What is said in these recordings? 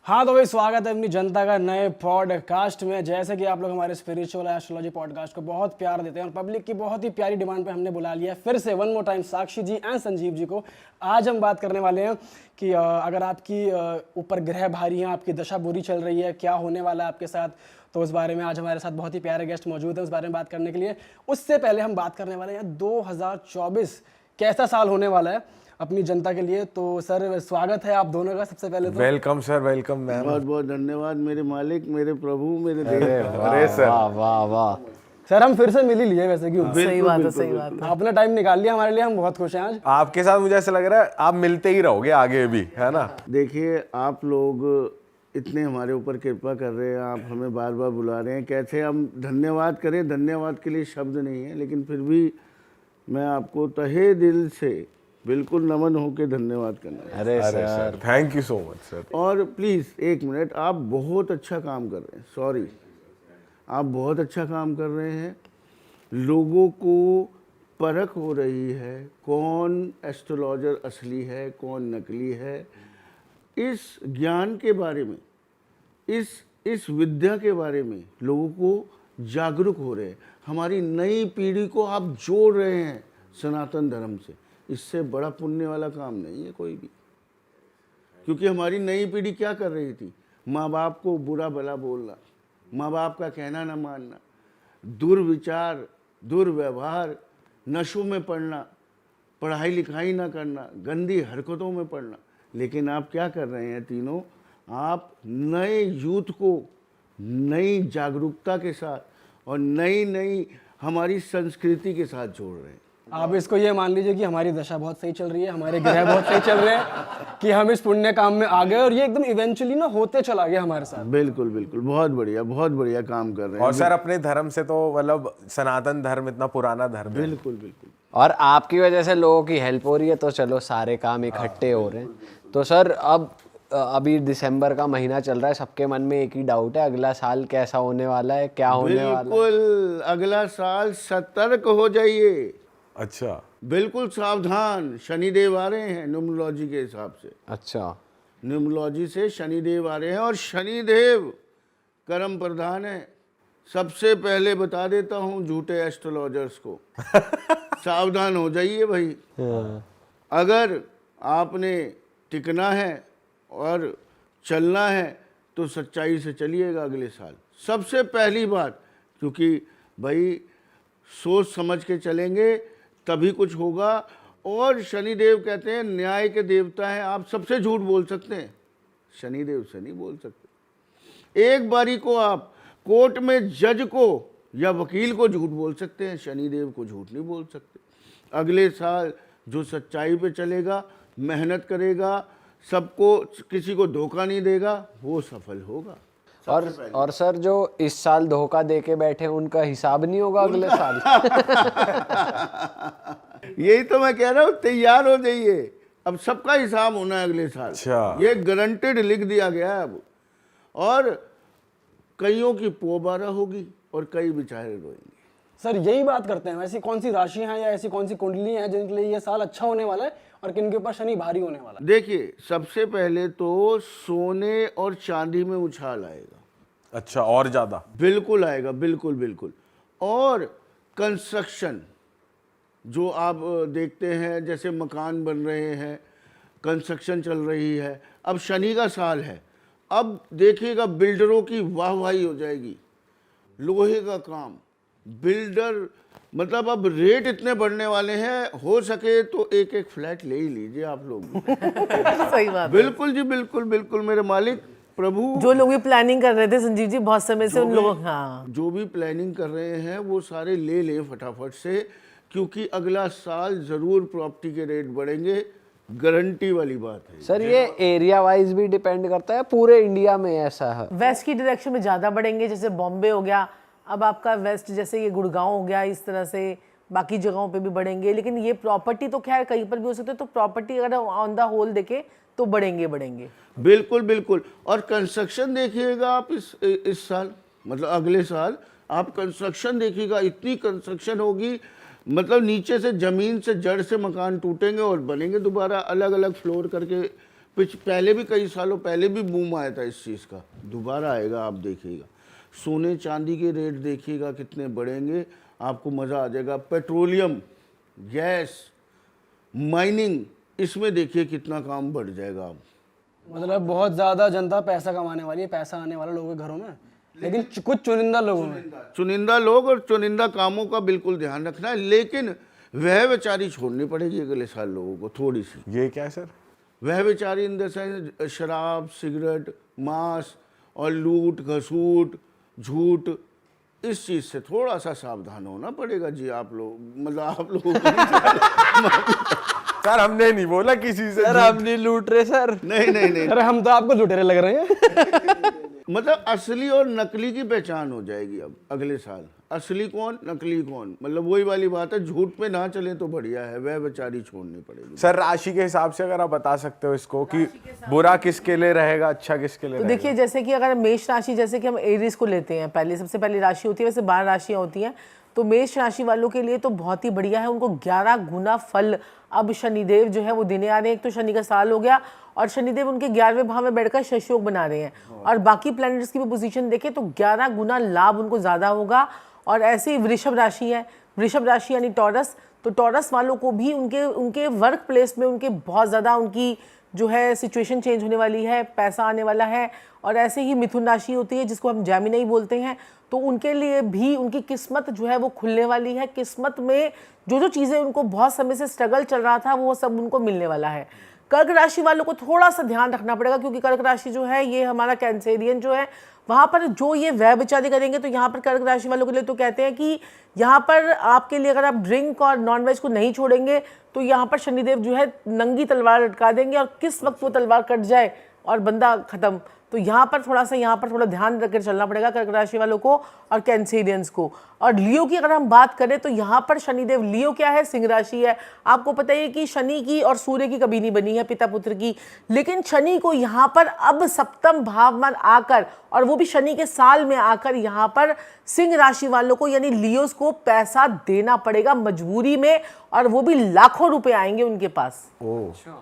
हाँ तो भाई स्वागत है अपनी जनता का नए पॉडकास्ट में। जैसे कि आप लोग हमारे स्पिरिचुअल एस्ट्रोलॉजी पॉडकास्ट को बहुत प्यार देते हैं और पब्लिक की बहुत ही प्यारी डिमांड पे हमने बुला लिया है फिर से one more time Sakshi ji and Sanjeev ji को। आज हम बात करने वाले हैं कि अगर आपकी ऊपर ग्रह भारी हैं, आपकी दशा बुरी चल रही है, क्या होने वाला है आपके साथ। तो उस बारे में आज हमारे साथ बहुत ही प्यारे गेस्ट मौजूद हैं उस बारे में बात करने के लिए। उससे पहले हम बात करने वाले हैं 2024 कैसा साल होने वाला है अपनी जनता के लिए। तो सर स्वागत है आप दोनों का सबसे पहले तो। Welcome sir, welcome ma'am. बहुत बहुत धन्यवाद मेरे मालिक, मेरे प्रभु, मेरे देव। अरे सर, वाह वाह वाह। सर हम फिर से मिल ही लिए वैसे क्यों। सही बात है, सही बात है। आपने टाइम निकाल लिया हमारे लिए, हम बहुत खुश हैं आज आपके साथ। मुझे ऐसा लग रहा है आप मिलते ही रहोगे आगे भी, है ना। देखिए आप लोग इतने हमारे ऊपर कृपा कर रहे हैं, आप हमें बार बार बुला रहे हैं। कैसे हम धन्यवाद करें, धन्यवाद के लिए शब्द नहीं है, लेकिन फिर भी मैं आपको तहे दिल से बिल्कुल नमन होकर धन्यवाद करना। अरे sir thank you so much sir. और प्लीज़ एक मिनट, आप बहुत अच्छा काम कर रहे हैं। सॉरी, आप बहुत अच्छा काम कर रहे हैं। लोगों को परख हो रही है कौन एस्ट्रोलॉजर असली है, कौन नकली है। इस ज्ञान के बारे में, इस विद्या के बारे में लोगों को जागरूक हो रहे हैं। हमारी नई पीढ़ी को आप जोड़ रहे हैं सनातन धर्म से। इससे बड़ा पुण्य वाला काम नहीं है कोई भी। क्योंकि हमारी नई पीढ़ी क्या कर रही थी, माँ बाप को बुरा भला बोलना, माँ बाप का कहना ना मानना, दुर्विचार, दुर्व्यवहार, नशों में पड़ना, पढ़ाई लिखाई ना करना, गंदी हरकतों में पड़ना। लेकिन आप क्या कर रहे हैं तीनों, आप नए यूथ को नई जागरूकता के साथ और नई हमारी संस्कृति के साथ जोड़ रहे हैं। आप इसको ये मान लीजिए कि हमारी दशा बहुत सही चल रही है, हमारे ग्रह बहुत सही चल रहे हैं कि हम इस पुण्य काम में आ गए और ये एकदम इवेंचुअली ना होते चला गया हमारे साथ। बिल्कुल बिल्कुल, बहुत बढ़िया काम कर रहे हैं। और सर अपने धर्म से तो मतलब सनातन धर्म इतना पुराना धर्म है। बिल्कुल बिल्कुल। और आपकी वजह से लोगों की हेल्प हो रही है, तो चलो सारे काम इकट्ठे हो रहे हैं। तो सर अब अभी दिसंबर का महीना चल रहा है, सबके मन में एक ही डाउट है, अगला साल कैसा होने वाला है, क्या होने वाला है? बिल्कुल, अगला साल सतर्क हो जाइए। अच्छा, बिल्कुल सावधान। शनिदेव आ रहे हैं न्यूमरोलॉजी के हिसाब से। अच्छा, न्यूमरोलॉजी से शनिदेव आ रहे हैं और शनिदेव कर्म प्रधान है। सबसे पहले बता देता हूँ झूठे एस्ट्रोलॉजर्स को सावधान हो जाइए भाई। अगर आपने टिकना है और चलना है तो सच्चाई से चलिएगा अगले साल। सबसे पहली बात, क्योंकि भाई सोच समझ के चलेंगे तभी कुछ होगा। और शनिदेव कहते हैं न्याय के देवता हैं। आप सबसे झूठ बोल सकते हैं, शनिदेव से नहीं बोल सकते। एक बारी को आप कोर्ट में जज को या वकील को झूठ बोल सकते हैं, शनिदेव को झूठ नहीं बोल सकते। अगले साल जो सच्चाई पे चलेगा, मेहनत करेगा, सबको, किसी को धोखा नहीं देगा, वो सफल होगा। और सर जो इस साल धोखा दे के बैठे उनका हिसाब नहीं होगा अगले साल? यही तो मैं कह रहा हूँ, तैयार हो जाइए। अब सबका हिसाब होना है अगले साल। अच्छा। ये गारंटेड लिख दिया गया है अब। और कईयों की पोबारा होगी और कई बेचारे रोएंगे। सर यही बात करते हैं, ऐसी कौन सी राशियां हैं या ऐसी कौन सी कुंडली हैं जिनके लिए ये साल अच्छा होने वाला है और किनके ऊपर शनि भारी होने वाला है? देखिए, सबसे पहले तो सोने और चांदी में उछाल आएगा। अच्छा, और ज्यादा? बिल्कुल आएगा, बिल्कुल बिल्कुल। और कंस्ट्रक्शन जो आप देखते हैं, जैसे मकान बन रहे हैं, कंस्ट्रक्शन चल रही है। अब शनि का साल है, अब देखिएगा बिल्डरों की वाहवाही हो जाएगी। लोहे का काम, बिल्डर, मतलब अब रेट इतने बढ़ने वाले हैं, हो सके तो एक एक फ्लैट ले ही लीजिए आप लोग। सही बात है। बिल्कुल जी, बिल्कुल बिल्कुल मेरे मालिक प्रभु। जो लोग भी प्लानिंग कर रहे थे संजीव जी बहुत समय से, उन लोगों, हाँ, जो भी प्लानिंग कर रहे हैं वो सारे ले लें फटाफट से, क्योंकि अगला साल जरूर प्रॉपर्टी के रेट बढ़ेंगे, गारंटी वाली बात है। सर ये एरिया वाइज भी डिपेंड करता है, पूरे इंडिया में ऐसा है? वेस्ट की डायरेक्शन में ज्यादा बढ़ेंगे, जैसे बॉम्बे हो गया, अब आपका वेस्ट जैसे ये गुड़गांव हो गया, इस तरह से बाकी जगहों पे भी बढ़ेंगे। लेकिन ये प्रॉपर्टी तो खैर कहीं पर भी हो सकते है, तो प्रॉपर्टी अगर ऑन द होल देखे तो बढ़ेंगे। बिल्कुल बिल्कुल। और कंस्ट्रक्शन देखिएगा आप इस साल, मतलब अगले साल आप कंस्ट्रक्शन देखिएगा, इतनी कंस्ट्रक्शन होगी, मतलब नीचे से, जमीन से, जड़ से मकान टूटेंगे और बनेंगे दोबारा, अलग अलग फ्लोर करके पहले भी कई सालों पहले भी बूम आया था इस चीज़ का, दोबारा आएगा, आप देखिएगा। सोने चांदी के रेट देखिएगा कितने बढ़ेंगे, आपको मज़ा आ जाएगा। पेट्रोलियम, गैस, माइनिंग, इसमें देखिए कितना काम बढ़ जाएगा अब। मतलब बहुत ज़्यादा जनता पैसा कमाने वाली है, पैसा आने वाला लोगों के घरों में, लेकिन कुछ चुनिंदा लोगों में। चुनिंदा लोग और चुनिंदा कामों का बिल्कुल ध्यान रखना है, लेकिन वह बेचारी छोड़नी पड़ेगी अगले साल लोगों को थोड़ी सी। ये क्या है सर? वह बेचारी इन द सेंस शराब, सिगरेट, मांस और लूट घसूट, झूठ, इस चीज़ से थोड़ा सा सावधान होना पड़ेगा जी। आप लोग, मतलब आप लोगों को सर हमने नहीं बोला किसी से। सर हम नहीं लूट रहे सर। नहीं अरे हम तो आपको लुटेरे लग रहे हैं। मतलब असली और नकली की पहचान हो जाएगी अब अगले साल। असली कौन, नकली कौन, मतलब वही वाली बात है। झूठ पे ना चले तो बढ़िया है, वह बेचारी छोड़नी पड़ेगी। सर राशि के हिसाब से अगर आप बता सकते हो इसको कि बुरा किसके लिए रहेगा, अच्छा किसके लिए तो रहेगा? देखिए, जैसे कि अगर मेष राशि, जैसे कि हम एरीज को लेते हैं, पहले सबसे पहली राशि होती है, वैसे 12 राशियां होती हैं, तो मेष राशि वालों के लिए तो बहुत ही बढ़िया है। उनको 11 गुना फल अब शनिदेव जो है वो देने आ रहे हैं। एक तो शनि का साल हो गया और शनिदेव उनके 11वें भाव में बैठकर शशयोग बना रहे हैं, और बाकी प्लैनेट्स की भी पोजीशन देखें तो 11 गुना लाभ उनको ज़्यादा होगा। और ऐसे ही वृषभ राशि है, वृषभ राशि यानी टॉरस, तो टॉरस वालों को भी उनके वर्क प्लेस में उनके बहुत ज़्यादा उनकी जो है सिचुएशन चेंज होने वाली है, पैसा आने वाला है। और ऐसे ही मिथुन राशि होती है जिसको हम जेमिनी बोलते हैं, तो उनके लिए भी उनकी किस्मत जो है वो खुलने वाली है। किस्मत में जो चीज़ें उनको बहुत समय से स्ट्रगल चल रहा था वो सब उनको मिलने वाला है। कर्क राशि वालों को थोड़ा सा ध्यान रखना पड़ेगा, क्योंकि कर्क राशि जो है ये हमारा कैंसेरियन जो है, वहाँ पर जो ये व्यय विचार करेंगे, तो यहाँ पर कर्क राशि वालों के लिए तो कहते हैं कि यहाँ पर आपके लिए अगर आप ड्रिंक और नॉनवेज को नहीं छोड़ेंगे तो यहाँ पर शनिदेव जो है नंगी तलवार लटका देंगे, और किस वक्त वो तलवार कट जाए और बंदा खत्म। तो यहाँ पर थोड़ा ध्यान रखकर चलना पड़ेगा कर्क राशि वालों को और कैंसेरियंस को। और लियो की अगर हम बात करें तो यहाँ पर शनिदेव, लियो क्या है, सिंह राशि है। आपको पता है कि शनि की और सूर्य की कभी नहीं बनी है, पिता पुत्र की, लेकिन शनि को यहाँ पर अब सप्तम भाव में आकर, और वो भी शनि के साल में आकर, यहाँ पर सिंह राशि वालों को यानी लियोस को पैसा देना पड़ेगा मजबूरी में, और वो भी लाखों रुपए आएंगे उनके पास,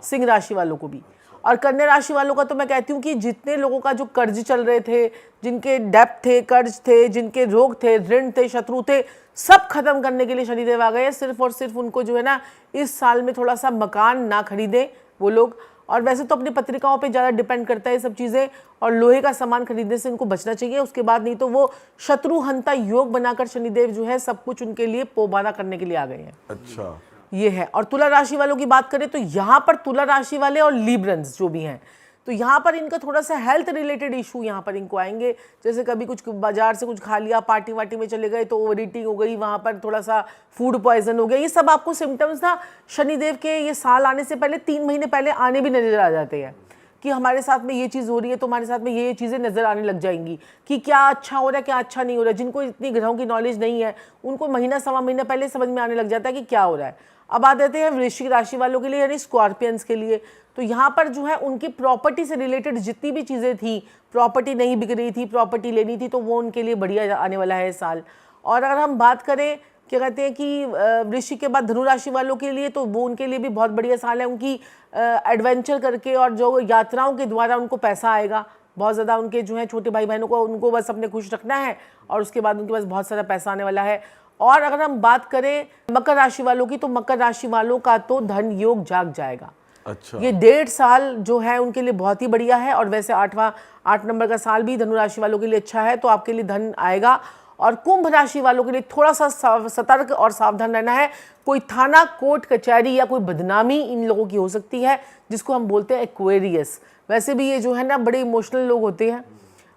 सिंह राशि वालों को भी। और कन्या राशि वालों का तो मैं कहती हूँ कि जितने लोगों का जो कर्ज चल रहे थे, जिनके डेप्ट थे, कर्ज थे, जिनके रोग थे, ऋण थे, शत्रु थे, सब खत्म करने के लिए शनिदेव आ गए हैं। सिर्फ और सिर्फ उनको जो है ना इस साल में थोड़ा सा मकान ना खरीदें वो लोग, और वैसे तो अपनी पत्रिकाओं पे ज़्यादा डिपेंड करता है ये सब चीज़ें, और लोहे का सामान खरीदने से इनको बचना चाहिए। उसके बाद नहीं तो वो शत्रुहंता योग बनाकर शनिदेव जो है सब कुछ उनके लिए पोबाना करने के लिए आ गए हैं। अच्छा, ये है। और तुला राशि वालों की बात करें तो यहाँ पर तुला राशि वाले और लिब्रंस जो भी हैं, तो यहाँ पर इनका थोड़ा सा हेल्थ रिलेटेड इशू यहाँ पर इनको आएंगे। जैसे कभी कुछ बाजार से कुछ खा लिया, पार्टी वार्टी में चले गए तो ओवर ईटिंग हो गई, वहाँ पर थोड़ा सा फूड पॉइजन हो गया। ये सब आपको सिम्टम्स ना शनिदेव के ये साल आने से पहले 3 महीने पहले आने भी नजर आ जाते हैं कि हमारे साथ में ये चीज़ हो रही है, तो हमारे साथ में ये चीज़ें नज़र आने लग जाएंगी कि क्या अच्छा हो रहा है, क्या अच्छा नहीं हो रहा है। जिनको इतनी ग्रहों की नॉलेज नहीं है उनको महीना सवा महीना पहले समझ में आने लग जाता है कि क्या हो रहा है। अब आ जाते हैं वृश्चिक राशि वालों के लिए यानी स्कॉर्पियंस के लिए, तो यहाँ पर जो है उनकी प्रॉपर्टी से रिलेटेड जितनी भी चीज़ें थी, प्रॉपर्टी नहीं बिक रही थी, प्रॉपर्टी लेनी थी, तो वो उनके लिए बढ़िया आने वाला है इस साल। और अगर हम बात करें क्या कहते हैं कि वृश्चिक के बाद धनु राशि वालों के लिए, तो वो उनके लिए भी बहुत बढ़िया साल है। उनकी एडवेंचर करके और जो यात्राओं के द्वारा उनको पैसा आएगा बहुत ज़्यादा। उनके जो है छोटे भाई बहनों को उनको बस अपने खुश रखना है, और उसके बाद उनके पास बहुत सारा पैसा आने वाला है। और अगर हम बात करें मकर राशि वालों की, तो मकर राशि वालों का तो धन योग जाग जाएगा। अच्छा, ये 1.5 साल जो है उनके लिए बहुत ही बढ़िया है। और वैसे 8 नंबर का साल भी धनु राशि वालों के लिए अच्छा है, तो आपके लिए धन आएगा। और कुंभ राशि वालों के लिए थोड़ा सा सतर्क और सावधान रहना है। कोई थाना, कोर्ट, कचहरी या कोई बदनामी इन लोगों की हो सकती है, जिसको हम बोलते हैं एक्वेरियस। वैसे भी ये जो है ना बड़े इमोशनल लोग होते हैं।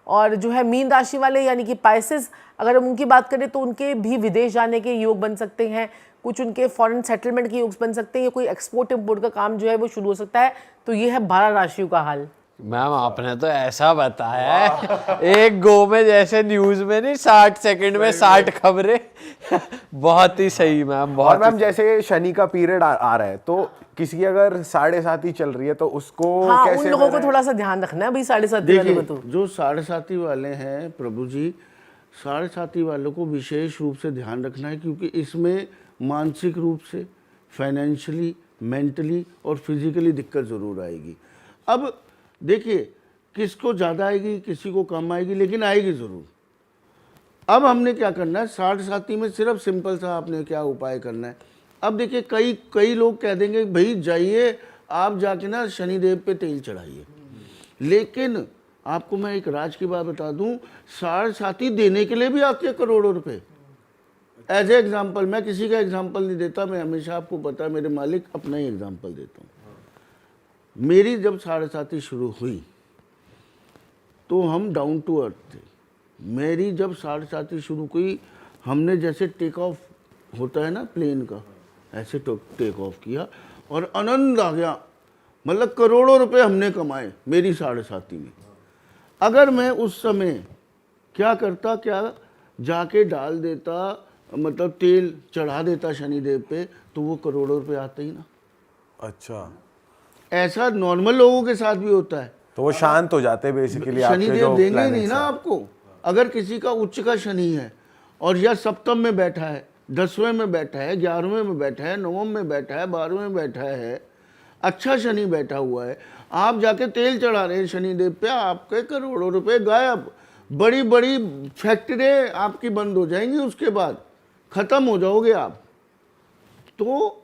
और जो है मीन राशि वाले यानी कि पाइसेस, अगर हम उनकी बात करें तो उनके भी विदेश जाने के योग बन सकते हैं, कुछ उनके फॉरेन सेटलमेंट के योग बन सकते हैं, या कोई एक्सपोर्ट इम्पोर्ट का काम जो है वो शुरू हो सकता है। तो ये है 12 राशियों का हाल। मैम आपने तो ऐसा बताया है एक गो में, जैसे न्यूज में नहीं 60 सेकंड में 60 खबरें। बहुत ही सही मैम, बहुत। और मैम जैसे शनि का पीरियड आ रहा है, तो किसी की अगर 7.5 चल रही है तो उसको हाँ, कैसे उन लोगों को थोड़ा सा ध्यान रखना है भाई 7.5 वालों को। तो जो 7.5 वाले हैं प्रभु जी, 7.5 वालों को विशेष रूप से ध्यान रखना है, क्योंकि इसमें मानसिक रूप से, फाइनेंशियली, मेंटली और फिजिकली दिक्कत ज़रूर आएगी। अब देखिए, किसको ज़्यादा आएगी, किसी को कम आएगी, लेकिन आएगी ज़रूर। अब हमने क्या करना है, 60 साथी में सिर्फ सिंपल सा आपने क्या उपाय करना है। अब देखिए, कई लोग कह देंगे भाई जाइए आप जाके ना शनिदेव पे तेल चढ़ाइए, लेकिन आपको मैं एक राज की बात बता दूं, 60 साथी देने के लिए भी आते हैं करोड़ों रुपए। एज ए एग्जाम्पल, मैं किसी का एग्जाम्पल नहीं देता, मैं हमेशा, आपको पता है मेरे मालिक, अपना ही एग्जाम्पल देता हूँ। मेरी जब 60 साथी शुरू हुई तो हम डाउन टू अर्थ थे। मेरी जब 60 साथी शुरू हुई, हमने जैसे टेक ऑफ होता है ना प्लेन का, ऐसे टेक ऑफ किया और आनंद आ गया। मतलब करोड़ों रुपए हमने कमाए मेरी 60 साथी में। अगर मैं उस समय क्या करता, क्या जाके डाल देता, मतलब तेल चढ़ा देता शनिदेव पे, तो वो करोड़ों रुपए आते ही ना। अच्छा, ऐसा नॉर्मल लोगों के साथ भी होता है। तो वो शांत हो जाते हैं बेसिकली, शनिदेव देंगे नहीं ना आपको। अगर किसी का उच्च का शनि है और या सप्तम में बैठा है, 10वें में बैठा है, 11वें में बैठा है, 9वें में बैठा है, 12वें में बैठा है, अच्छा शनि बैठा हुआ है, आप जाके तेल चढ़ा रहे हैं शनिदेव पे, आपके करोड़ों रुपए गायब। बड़ी बड़ी फैक्ट्रियाँ आपकी बंद हो जाएंगी, उसके बाद खत्म हो जाओगे आप। तो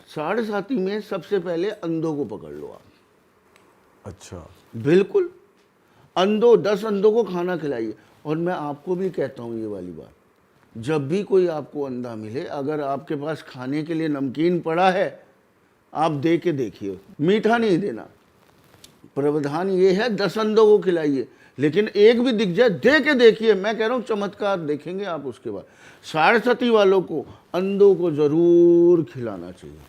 60 साथी में सबसे पहले अंधों को पकड़ लो आप। अच्छा, बिल्कुल, अंधों, 10 अंधों को खाना खिलाइए। और मैं आपको भी कहता हूँ ये वाली बात, जब भी कोई आपको अंधा मिले, अगर आपके पास खाने के लिए नमकीन पड़ा है, आप दे के देखिए, मीठा नहीं देना। प्रावधान ये है 10 अंधों को खिलाइए, लेकिन एक भी दिख जाए दे के देखिए। मैं कह रहा हूँ चमत्कार देखेंगे आप। उसके बाद 60 साथी वालों को, अंधों को ज़रूर खिलाना चाहिए।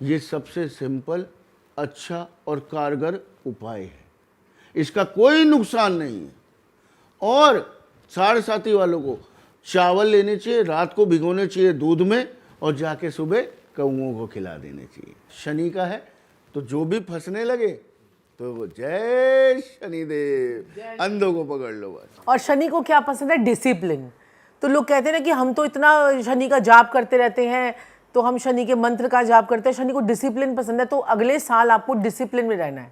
ये सबसे सिंपल, अच्छा और कारगर उपाय है, इसका कोई नुकसान नहीं है। और 60 साथी वालों को चावल लेने चाहिए, रात को भिगोने चाहिए दूध में, और जाके सुबह कौओं को खिला देने चाहिए। शनि का है तो जो भी फंसने लगे तो वो जय शनिदेव, अंधों को पकड़ लो बस। और शनि को क्या पसंद है? डिसिप्लिन। तो लोग कहते हैं ना कि हम तो इतना शनि का जाप करते रहते हैं, तो हम शनि के मंत्र का जाप करते हैं। शनि को डिसिप्लिन पसंद है, तो अगले साल आपको डिसिप्लिन में रहना है,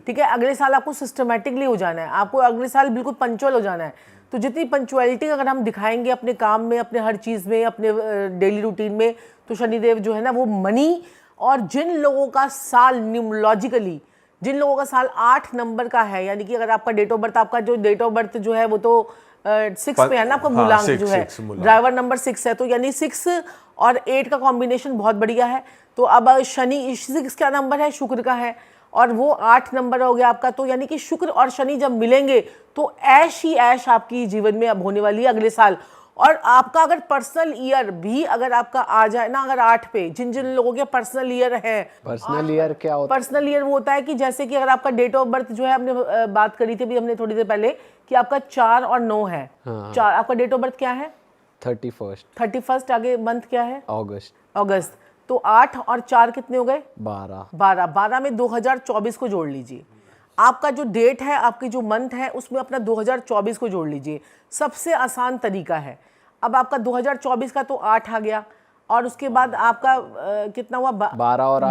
ठीक है। अगले साल आपको सिस्टमेटिकली हो जाना है, आपको अगले साल बिल्कुल पंचुअल हो जाना है। तो जितनी पंचुअलिटी अगर हम दिखाएंगे अपने काम में, अपने हर चीज़ में, अपने डेली रूटीन में, तो शनिदेव जो है ना वो मनी। और जिन लोगों का साल न्यूमरोलॉजिकली, जिन लोगों का साल 8 नंबर का है, यानी कि अगर आपका डेट ऑफ बर्थ, आपका जो डेट ऑफ बर्थ जो है वो तो 6 पे है ना, आपका मूलांक जो है, ड्राइवर नंबर 6 है, तो यानी 6 और 8 का कॉम्बिनेशन बहुत बढ़िया है। तो अब शनि 6 का नंबर है, शुक्र का है, और वो 8 नंबर हो गया आपका। तो यानी कि शुक्र और शनि जब मिलेंगे तो ऐश ही ऐश आपकी जीवन में अब होने वाली है अगले साल। और आपका अगर पर्सनल ईयर भी अगर आपका आ जाए ना, अगर 8 पे, जिन जिन लोगों के पर्सनल ईयर है, पर्सनल ईयर क्या होता है? पर्सनल ईयर वो होता है कि जैसे कि अगर आपका डेट ऑफ बर्थ जो है, हमने बात करी थी अभी हमने थोड़ी देर पहले कि आपका 4 और 9 है। 4 आपका डेट ऑफ बर्थ क्या है? 31। आगे मंथ क्या है? अगस्त। तो 8 और 4 कितने हो गए? 12 में 2024 को जोड़ लीजिए। आपका जो डेट है, आपकी जो मंथ है, उसमें अपना 2024 को जोड़ लीजिए। सबसे आसान तरीका है। अब आपका 2024 का तो 8 आ गया, और उसके बाद आपका कितना हुआ? 12 और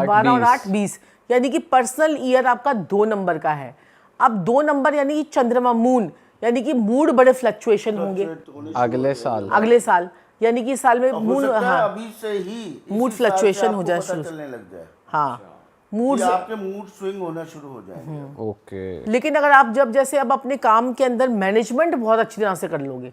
8 20, यानी कि पर्सनल ईयर आपका 2 नंबर का है। अब 2 नंबर यानी कि चंद्रमा, मून, यानी कि मूड बड़े फ्लक्चुएशन होंगे अगले साल, यानी कि साल में मूड, हाँ, अभी से ही मूड फ्लक्चुएशन हो जाए शुरू, चलने लग जाए। हाँ, मूड, आपके मूड स्विंग होना शुरू हो जाएंगे। ओके। लेकिन अगर आप जब जैसे अब अपने काम के अंदर मैनेजमेंट बहुत अच्छी तरह से कर लोगे,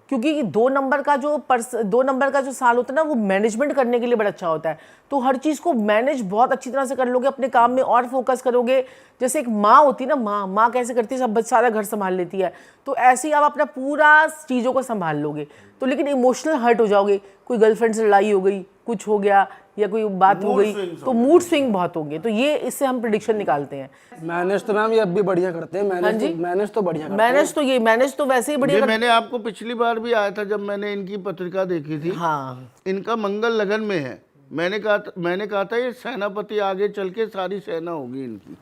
क्योंकि 2 नंबर का जो साल होता है ना, वो मैनेजमेंट करने के लिए बड़ा अच्छा होता है। तो हर चीज़ को मैनेज बहुत अच्छी तरह से कर लोगे, अपने काम में और फोकस करोगे। जैसे एक माँ होती है ना, माँ कैसे करती है, सब सारा घर संभाल लेती है, तो ऐसे ही आप अपना पूरा चीज़ों को संभाल लोगे। तो लेकिन इमोशनल हर्ट हो जाओगे, कोई गर्लफ्रेंड से लड़ाई हो गई, कुछ हो गया, या कोई बात हो गई, तो मूड स्विंग बहुत होंगे। तो ये इससे हम प्रेडिक्शन निकालते हैं। मैनेज तो मैम ये अब भी बढ़िया करते हैं, मैनेज तो बढ़िया करते हैं। मैनेज तो वैसे ही बढ़िया। मैंने आपको पिछली बार भी आया था जब मैंने इनकी पत्रिका देखी थी। हाँ, इनका मंगल लगन में है। मैंने कहा था ये सेनापति आगे चल के सारी सेना होगी इनकी।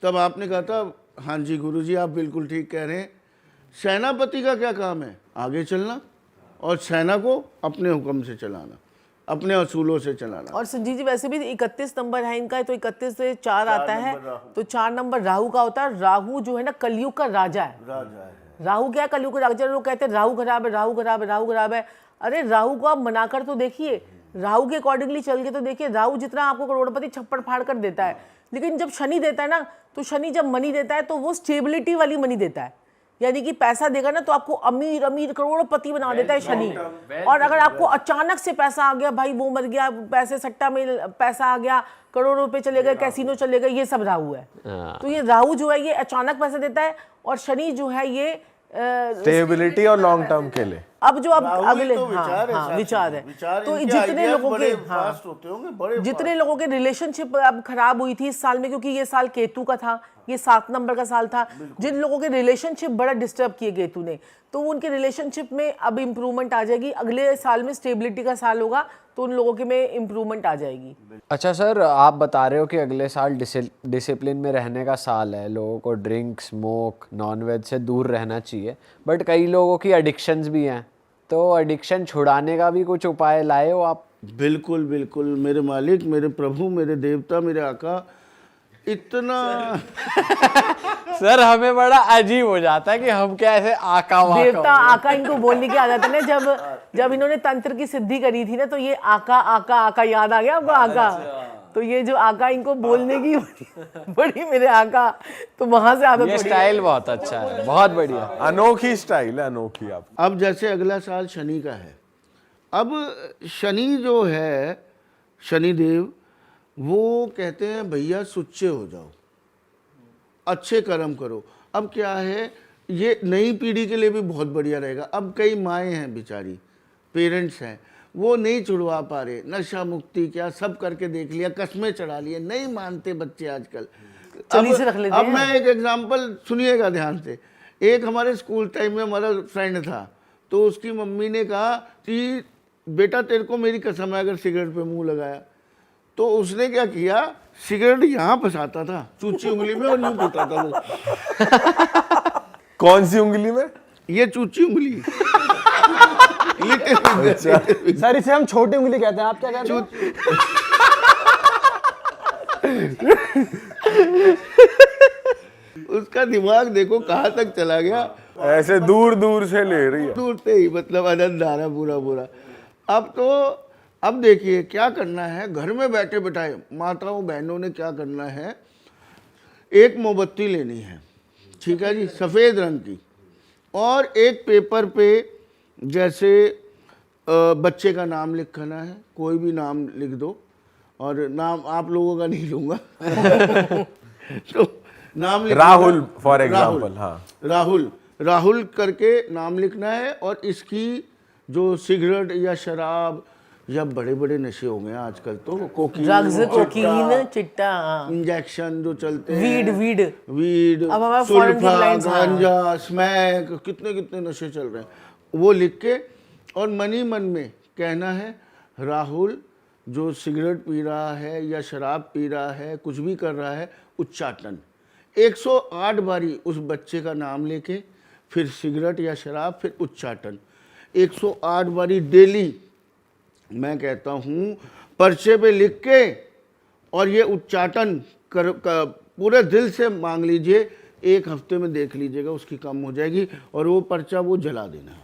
तब आपने कहा था हाँ जी गुरुजी आप बिल्कुल ठीक कह रहे हैं। सेनापति का क्या काम है? आगे चलना और सेना को अपने हुक्म से चलाना। अपने असूलों से चलाना। और संजीव जी वैसे भी 31 नंबर है इनका, तो 31 से 4 आता है, तो 4 नंबर राहु का होता है। राहु जो है ना कलयुग का राजा है। राहु क्या है? कलयुग का राजा। लोग कहते हैं राहु खराब है, राहु खराब है, राहु खराब है। अरे राहु को आप मनाकर तो देखिए, राहु के अकॉर्डिंगली चल के तो देखिए। राहु जितना आपको करोड़पति छप्पड़ फाड़ कर देता है, लेकिन जब शनि देता है ना, तो शनि जब मनी देता है तो वो स्टेबिलिटी वाली मनी देता है, यानी कि पैसा देगा ना तो आपको अमीर अमीर करोड़पति बना देता है शनि। और अगर आपको अचानक से पैसा आ गया, भाई वो मर गया, पैसे सट्टा में पैसा आ गया, करोड़ों रुपए चले गए, कैसीनो चले गए, ये सब राहु है। तो ये राहु जो है ये अचानक पैसा देता है, और शनि जो है ये स्टेबिलिटी और लॉन्ग टर्म के लिए। अब जो अब अगले तो विचार है, विचार है। तो इनके जितने ideas लोगों के बड़े fast होते होंगे, बड़े जितने लोगों के रिलेशनशिप अब खराब हुई थी इस साल में, क्योंकि ये साल केतु का था, ये 7 नंबर का साल था, जिन लोगों के रिलेशनशिप बड़ा डिस्टर्ब किए केतु ने, तो उनके रिलेशनशिप में अब इम्प्रूवमेंट आ जाएगी। अगले साल में स्टेबिलिटी का साल होगा, तो उन लोगों के में इम्प्रूवमेंट आ जाएगी। अच्छा सर, आप बता रहे हो कि अगले साल डिसिप्लिन में रहने का साल है, लोगों को ड्रिंक, स्मोक, नॉनवेज से दूर रहना चाहिए, बट कई लोगों की एडिक्शंस भी हैं, तो एडिक्शन छुड़ाने का भी कुछ उपाय लाए हो आप? बिल्कुल बिल्कुल मेरे मालिक, मेरे प्रभु, मेरे देवता, मेरे आका, इतना सर हमें बड़ा अजीब हो जाता है कि हम क्या ऐसे आका वाका देवता आका इनको बोलने की आदत है ना। जब इन्होंने तंत्र की सिद्धि करी थी ना, तो ये आका आका आका याद आ गया आपको? आका, तो ये जो आका इनको बोलने की बड़ी मेरे आका, तो वहां से आदत ये पड़ी है। स्टाइल बहुत अच्छा है, बहुत बढ़िया। अनोखी स्टाइल है, अनोखी। आप अब जैसे अगला साल शनि का है, अब शनि जो है, शनिदेव, वो कहते हैं भैया सुच्चे हो जाओ, अच्छे कर्म करो। अब क्या है, ये नई पीढ़ी के लिए भी बहुत बढ़िया रहेगा। अब कई माएँ हैं बेचारी, पेरेंट्स हैं, वो नहीं छुड़वा पा रहे, नशा मुक्ति क्या सब करके देख लिया, कस्में चढ़ा लिए, नहीं मानते बच्चे आजकल। चली से रख लेते अब हैं। मैं एक एग्जांपल सुनिएगा ध्यान से। एक हमारे स्कूल टाइम में हमारा फ्रेंड था, तो उसकी मम्मी ने कहा कि बेटा तेरे को मेरी कसम है अगर सिगरेट पे मुंह लगाया, तो उसने क्या किया, सिगरेट यहाँ फंसाता था चूची उंगली में और यूं पीता था वो। कौन सी उंगली में? ये चूची उंगली। सर इसे हम छोटी उंगली कहते हैं, आप क्या कहते हैं? उसका दिमाग देखो कहाँ तक चला गया, ऐसे दूर दूर से ले रही है। दूर से ही, मतलब आनंद आ रहा पूरा पूरा। अब देखिए क्या करना है, घर में बैठे बैठाए माताओं बहनों ने क्या करना है, एक मोमबत्ती लेनी है, ठीक है जी, सफ़ेद रंग की, और एक पेपर पे जैसे बच्चे का नाम लिखना है, कोई भी नाम लिख दो, और नाम आप लोगों का नहीं लूँगा। तो नाम लिखना, राहुल फॉर एग्जाम्पल। हाँ, राहुल करके नाम लिखना है। और इसकी जो सिगरेट या शराब या बड़े बड़े नशे हो गए आजकल, तो ड्रग्स, कोकीन, चिट्टा, इंजेक्शन जो चलते हैं, वीड, अब हमारा foreign सुल्फा, guidelines, हाँ। गांजा, स्मैक, कितने कितने नशे चल रहे हैं, वो लिख के, और मनी मन में कहना है, राहुल जो सिगरेट पी रहा है या शराब पी रहा है, कुछ भी कर रहा है, उच्चाटन 108 बारी उस बच्चे का नाम लेके, फिर सिगरेट या शराब, फिर उच्चाटन 108 बारी डेली। मैं कहता हूँ पर्चे पे लिख के, और ये उच्चाटन पूरे दिल से मांग लीजिए, 1 हफ्ते में देख लीजिएगा उसकी कम हो जाएगी, और वो पर्चा वो जला देना।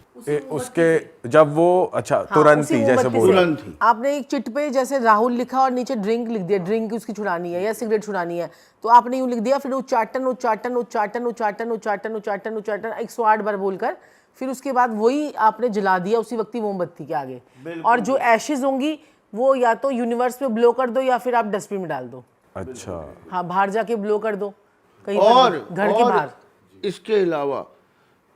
उसके जब वो अच्छा तुरंत ही, जैसे बोल तुरंत ही आपने एक चिट पे जैसे राहुल लिखा और नीचे ड्रिंक लिख दिया, ड्रिंक उसकी छुड़ानी है या सिगरेट छुड़ानी है, तो आपने यूं लिख दिया, फिर उच्चाटन उच्चाटन उच्चाटन उच्चाटन उच्चाटन उच्चाटन उच्चाटन 108 बार बोलकर, फिर उसके बाद वही आपने जला दिया उसी वक्त मोमबत्ती के आगे। और जो एशेज होंगी वो या तो यूनिवर्स में ब्लो कर दो या फिर आप डस्टबिन में डाल दो। अच्छा, हाँ, बाहर जाके ब्लो कर दो कहीं और घर के बाहर। इसके अलावा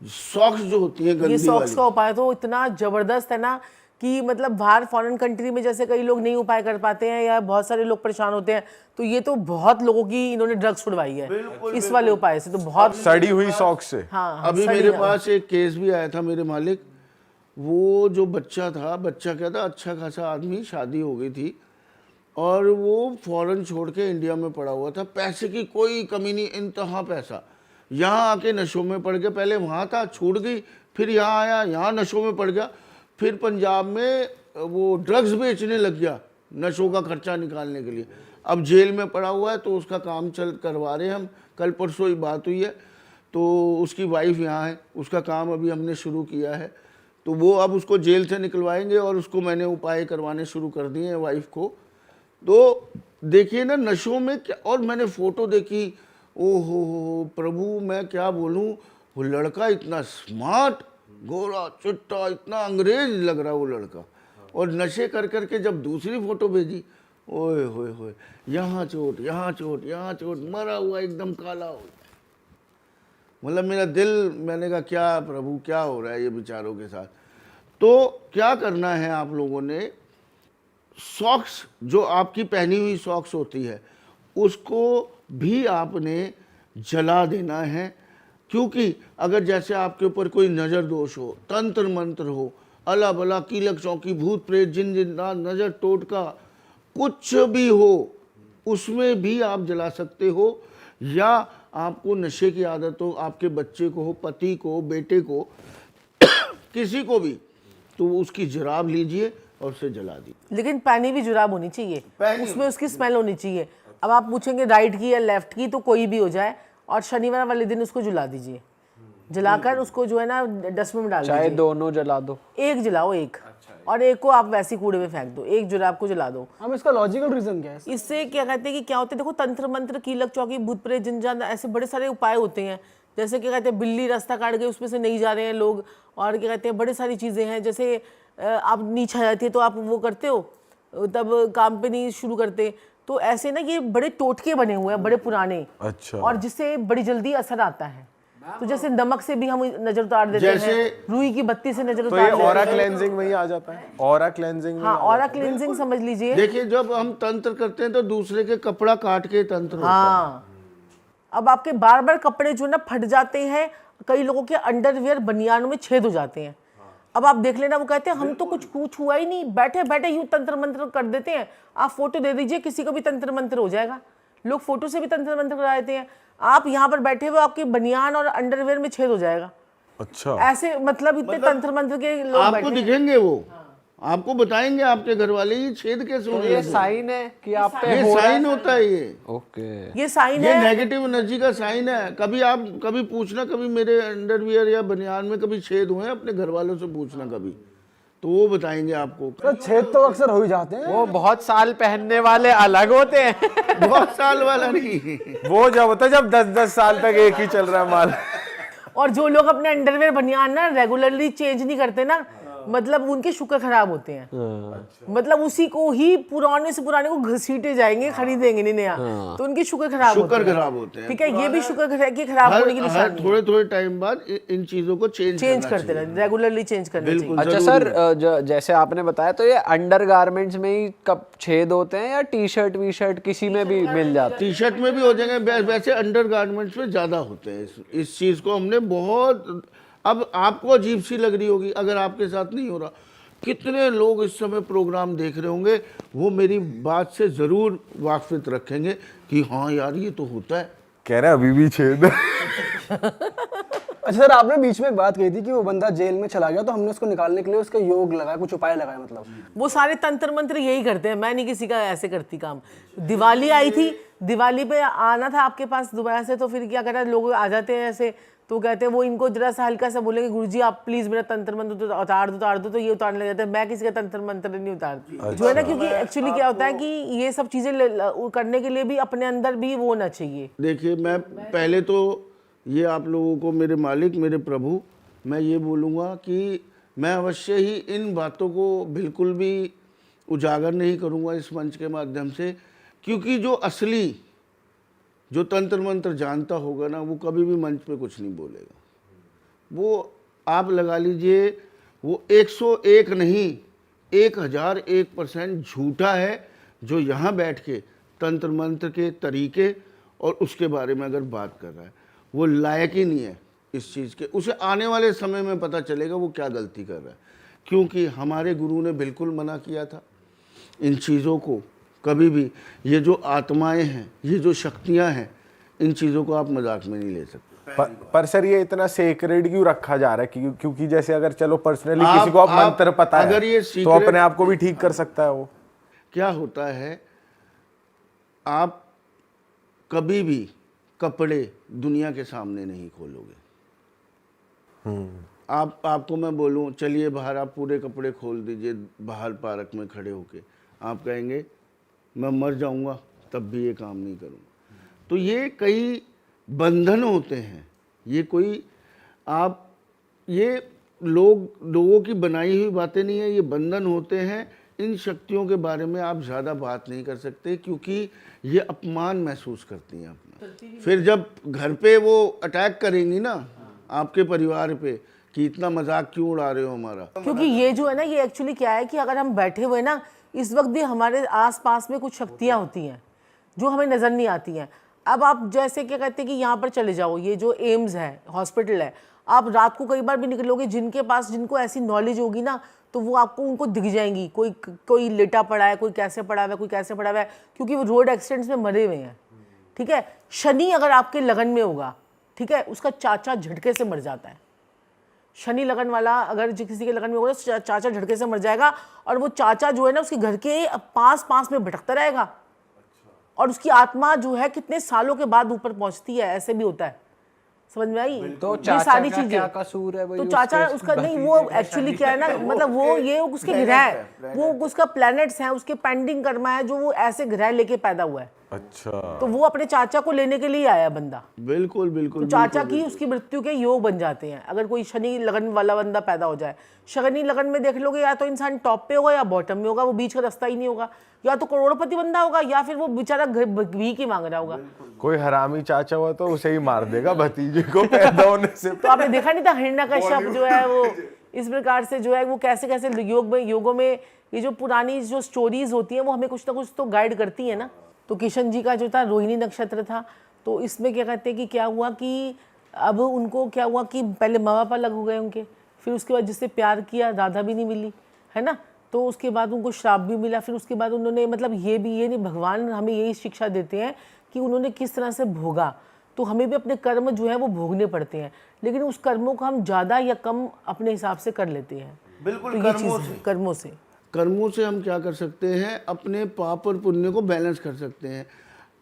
सॉक्स जो होती हैं गंदी ये सॉक्स वाली, का उपाय तो इतना जबरदस्त है ना कि मतलब बाहर फॉरेन कंट्री में जैसे कई लोग नहीं उपाय कर पाते हैं या बहुत सारे लोग परेशान होते हैं, तो ये तो बहुत लोगों की इन्होंने ड्रग्स छुड़वाई है इस वाले उपाय से, तो बहुत सड़ी हुई सॉक्स से। हाँ। अभी मेरे पास एक केस भी आया था मेरे मालिक, वो जो बच्चा था, बच्चा क्या था, अच्छा खासा आदमी, शादी हो गई थी, और वो फॉरेन छोड़ के इंडिया में पड़ा हुआ था, पैसे की कोई कमी नहीं, इंतहा पैसा, यहाँ आके नशों में पड़ गया, पहले वहाँ था छूट गई, फिर यहाँ आया, यहाँ नशों में पड़ गया, फिर पंजाब में वो ड्रग्स बेचने लग गया नशों का खर्चा निकालने के लिए। अब जेल में पड़ा हुआ है, तो उसका काम करवा रहे हैं हम। कल परसों ही बात हुई है, तो उसकी वाइफ यहाँ है, उसका काम अभी हमने शुरू किया है, तो वो अब उसको जेल से निकलवाएंगे और उसको मैंने उपाय करवाने शुरू कर दिए हैं वाइफ को। तो देखिए ना नशों में क्या, और मैंने फ़ोटो देखी, ओहो प्रभु मैं क्या बोलूँ, वो लड़का इतना स्मार्ट, गोरा चिट्टा, इतना अंग्रेज लग रहा वो लड़का, और नशे कर करके जब दूसरी फ़ोटो भेजी, ओए होए होए, यहाँ चोट, यहाँ चोट, यहाँ चोट, मरा हुआ एकदम काला हो गया। मतलब मेरा दिल, मैंने कहा क्या प्रभु क्या हो रहा है ये बेचारों के साथ। तो क्या करना है आप लोगों ने, सॉक्स जो आपकी पहनी हुई सॉक्स होती है उसको भी आपने जला देना है, क्योंकि अगर जैसे आपके ऊपर कोई नज़र दोष हो, तंत्र मंत्र हो, अला बला कीलक चौकी भूत प्रेत जिन जिन्नात नज़र टोटका कुछ भी हो, उसमें भी आप जला सकते हो। या आपको नशे की आदत हो, आपके बच्चे को हो, पति को, बेटे को, किसी को भी, तो उसकी जुराब लीजिए और उसे जला दीजिए। लेकिन पहनी भी जुराब होनी चाहिए, उसमें उसकी स्मेल होनी चाहिए। अब आप पूछेंगे राइट की या लेफ्ट की, तो कोई भी हो जाए, और शनिवार वाले दिन उसको जला दीजिए, जलाकर उसको जो है ना डस्टबिन में डाल दीजिए। चाहे दोनों जला दो, एक जलाओ, एक, और एक को आप वैसे कूड़े में फेंक दो, एक जुराब को जला दो। हम इसका लॉजिकल रीजन क्या है? इससे क्या कहते हैं कि क्या होता है, देखो तंत्र मंत्र कीलक चौकी भूत प्रेत जिन जान, ऐसे बड़े सारे उपाय होते हैं। जैसे क्या कहते हैं बिल्ली रास्ता काट गई, उसमें से नहीं जा रहे हैं लोग, और क्या कहते हैं बड़ी सारी चीज़ें हैं। जैसे आप नीचे आ जाती है तो आप वो करते हो, तब काम पे नहीं शुरू करते। तो ऐसे ना ये बड़े टोटके बने हुए हैं, बड़े पुराने, अच्छा। और जिससे बड़ी जल्दी असर आता है। तो जैसे नमक से भी हम नजर उतार देते हैं, रुई की बत्ती से नजर तो उतार ये देते ऑरा हैं। क्लेंजिंग में ही आ जाता है, ऑरा क्लेंजिंग में हाँ, ऑरा क्लींजिंग समझ लीजिए। देखिए जब हम तंत्र करते हैं तो दूसरे के कपड़ा काट के तंत्र होता है। हाँ, अब आपके बार बार कपड़े जो ना फट जाते हैं, कई लोगों के अंडरवियर बनियानों में छेद हो जाते हैं। अब आप देख लेना, वो कहते हैं हम तो कुछ हुआ ही नहीं, बैठे बैठे यूं तंत्र मंत्र कर देते हैं। आप फोटो दे दीजिए, किसी को भी तंत्र मंत्र हो जाएगा। लोग फोटो से भी तंत्र मंत्र करा देते हैं। आप यहाँ पर बैठे हुए आपके बनियान और अंडरवियर में छेद हो जाएगा। अच्छा, ऐसे मतलब इतने तंत्र मंत्र के लोग आपको बैठे हैं। दिखेंगे, वो आपको बताएंगे आपके घर वाले ये छेद कैसे होने ये लगे। साइन है कि आप पे ये हो रहा साइन होता है, ये ओके। ये साइन ये है। नेगेटिव एनर्जी का साइन है। कभी पूछना, कभी मेरे अंडरवियर या बनियान में कभी छेद हुए हैं, अपने घर वालों से पूछना कभी, तो वो बताएंगे आपको। तो छेद तो अक्सर हो ही जाते हैं। वो बहुत साल पहनने वाले अलग होते हैं। बहुत साल वाला नहीं। वो जब होता है जब 10-10 साल तक एक ही चल रहा है माल। और जो लोग अपने अंडरवेयर बनियान ना रेगुलरली चेंज नहीं करते ना, मतलब उनके शुक्र खराब होते हैं। मतलब उसी को ही पुराने से पुराने को घसीटे जाएंगे, खरीदेंगे नहीं नया, तो उनके शुक्र खराब होते शुक्र हैं। खराब होते हैं। ठीक है, ये भी शुक्र की खराब होने की निशानी है। थोड़े थोड़े टाइम बाद इन चीजों को चेंज करते रहे, रेगुलरली चेंज करना चाहिए। बिल्कुल। अच्छा सर, जैसे आपने बताया, तो ये अंडर गारमेंट्स में ही कब छेद होते हैं या टी शर्ट वी शर्ट किसी में भी मिल जाता है? टी शर्ट में भी हो जाएंगे, वैसे अंडर गारमेंट्स में ज्यादा होते हैं। इस चीज को हमने बहुत, अब आपको अजीब सी लग रही होगी अगर आपके साथ नहीं हो रहा। कितने लोग इस समय प्रोग्राम देख रहे होंगे, वो मेरी बात से जरूर वाकिफ रखेंगे कि हाँ यार ये तो होता है। कह रहे अभी भी छेद। अच्छा सर, आपने बीच में एक बात कही थी कि वो बंदा जेल में चला गया, तो हमने उसको निकालने के लिए उसका योग लगाया, कुछ उपाय लगाया। मतलब वो सारे तंत्र मंत्र यही करते हैं, मैं नहीं किसी का ऐसे करती काम। दिवाली आई थी, दिवाली पे आना था आपके पास दोबारा से, तो फिर क्या करा, लोग आ जाते हैं ऐसे, तो कहते हैं वो इनको जरा सा हल्का सा बोलेंगे, गुरुजी आप प्लीज मेरा तंत्र मंत्र तो उतार दो, तो ये उतारने लग जाते हैं। मैं किसी का तंत्र मंत्र नहीं उतारती, जो है ना, क्योंकि एक्चुअली क्या होता है कि ये सब चीजें करने के लिए भी अपने अंदर भी वो होना चाहिए। देखिए, मैं पहले तो ये आप लोगों को, मेरे मालिक, मेरे प्रभु, मैं ये बोलूँगा कि मैं अवश्य ही इन बातों को बिल्कुल भी उजागर नहीं करूँगा इस मंच के माध्यम से, क्योंकि जो असली, जो तंत्र मंत्र जानता होगा ना, वो कभी भी मंच पे कुछ नहीं बोलेगा। वो आप लगा लीजिए, वो 101 नहीं 1001% झूठा है जो यहाँ बैठ के तंत्र मंत्र के तरीके और उसके बारे में अगर बात कर रहा है। वो लायक ही नहीं है इस चीज़ के। उसे आने वाले समय में पता चलेगा वो क्या गलती कर रहा है, क्योंकि हमारे गुरु ने बिल्कुल मना किया था इन चीज़ों को। कभी भी ये जो आत्माएं हैं, ये जो शक्तियां हैं, इन चीज़ों को आप मजाक में नहीं ले सकते। पर सर ये इतना सेक्रेड क्यों रखा जा रहा है? क्योंकि जैसे अगर चलो पर्सनली किसी को अब मंत्र पता है अगर ये तो अपने आप को भी ठीक कर सकता है वो। क्या होता है, आप कभी भी कपड़े दुनिया के सामने नहीं खोलोगे। आपको मैं बोलूं चलिए बाहर, आप पूरे कपड़े खोल दीजिए बाहर पार्क में खड़े होके, आप कहेंगे मैं मर जाऊंगा तब भी ये काम नहीं करूंगा। तो ये कई बंधन होते हैं, ये कोई आप ये लोगों की बनाई हुई बातें नहीं है, ये बंधन होते हैं। इन शक्तियों के बारे में आप ज़्यादा बात नहीं कर सकते क्योंकि ये अपमान महसूस करती हैं अपना। फिर जब घर पे वो अटैक करेंगी ना आपके परिवार पे कि इतना मजाक क्यों उड़ा रहे हो हमारा, क्योंकि ये जो है ना, ये एक्चुअली क्या है कि अगर हम बैठे हुए ना, इस वक्त भी हमारे आसपास में कुछ शक्तियाँ होती हैं जो हमें नज़र नहीं आती हैं। अब आप जैसे क्या कहते हैं कि यहाँ पर चले जाओ, ये जो एम्स है, हॉस्पिटल है, आप रात को कई बार भी निकलोगे, जिनको ऐसी नॉलेज होगी ना तो वो आपको उनको दिख जाएंगी, कोई लेटा पड़ा है, कोई कैसे पड़ा हुआ है, कोई कैसे पड़ा हुआ है, क्योंकि वो रोड एक्सीडेंट्स में मरे हुए हैं। ठीक है, शनि अगर आपके लगन में होगा, ठीक है, उसका चाचा झटके से मर जाता है। शनि लगन वाला अगर किसी के लगन में होगा तो चाचा झटके से मर जाएगा, और वो चाचा जो है ना उसके घर के पास में भटकता रहेगा, और उसकी आत्मा जो है कितने सालों के बाद ऊपर पहुंचती है, ऐसे भी होता है। समझ में आई? तो ये सारी का चीजें क्या कसूर है भाई? तो चाचा उसका नहीं, वो एक्चुअली क्या है ना, मतलब वो ये उसके ग्रह है, वो उसका प्लैनेट्स हैं, उसके पेंडिंग कर्मा है जो वो ऐसे ग्रह लेके पैदा हुआ है। अच्छा, तो वो अपने चाचा को लेने के लिए आया बंदा। बिल्कुल बिल्कुल। तो चाचा की उसकी मृत्यु के योग बन जाते हैं अगर कोई शनि लगन वाला बंदा पैदा हो जाए। शनि लगन में देख लोगे, या तो इंसान टॉप पे होगा या बॉटम में होगा, वो बीच का रास्ता ही नहीं होगा। या तो करोड़पति बंदा होगा या फिर वो बेचारा भीख ही मांग रहा होगा। कोई हरामी चाचा हुआ तो उसे ही मार देगा भतीजे को पैदा होने से। तो आपने देखा नहीं था हिरण्यकश्यप जो है वो इस प्रकार से जो है वो कैसे कैसे योगों में ये जो पुरानी जो स्टोरीज होती हैं वो हमें कुछ ना कुछ तो गाइड करती है ना। तो किशन जी का जो था रोहिणी नक्षत्र था, तो इसमें क्या कहते हैं कि क्या हुआ कि अब उनको क्या हुआ कि पहले माँ बाप अलग हो गए उनके, फिर उसके बाद जिससे प्यार किया राधा भी नहीं मिली, है ना, तो उसके बाद उनको श्राप भी मिला। फिर उसके बाद उन्होंने मतलब ये नहीं, भगवान हमें यही शिक्षा देते हैं कि उन्होंने किस तरह से भोगा, तो हमें भी अपने कर्म जो है वो भोगने पड़ते हैं, लेकिन उस कर्मों को हम ज़्यादा या कम अपने हिसाब से कर लेते हैं। बिल्कुल, तो ये चीज़ कर्मों से हम क्या कर सकते हैं, अपने पाप और पुण्य को बैलेंस कर सकते हैं।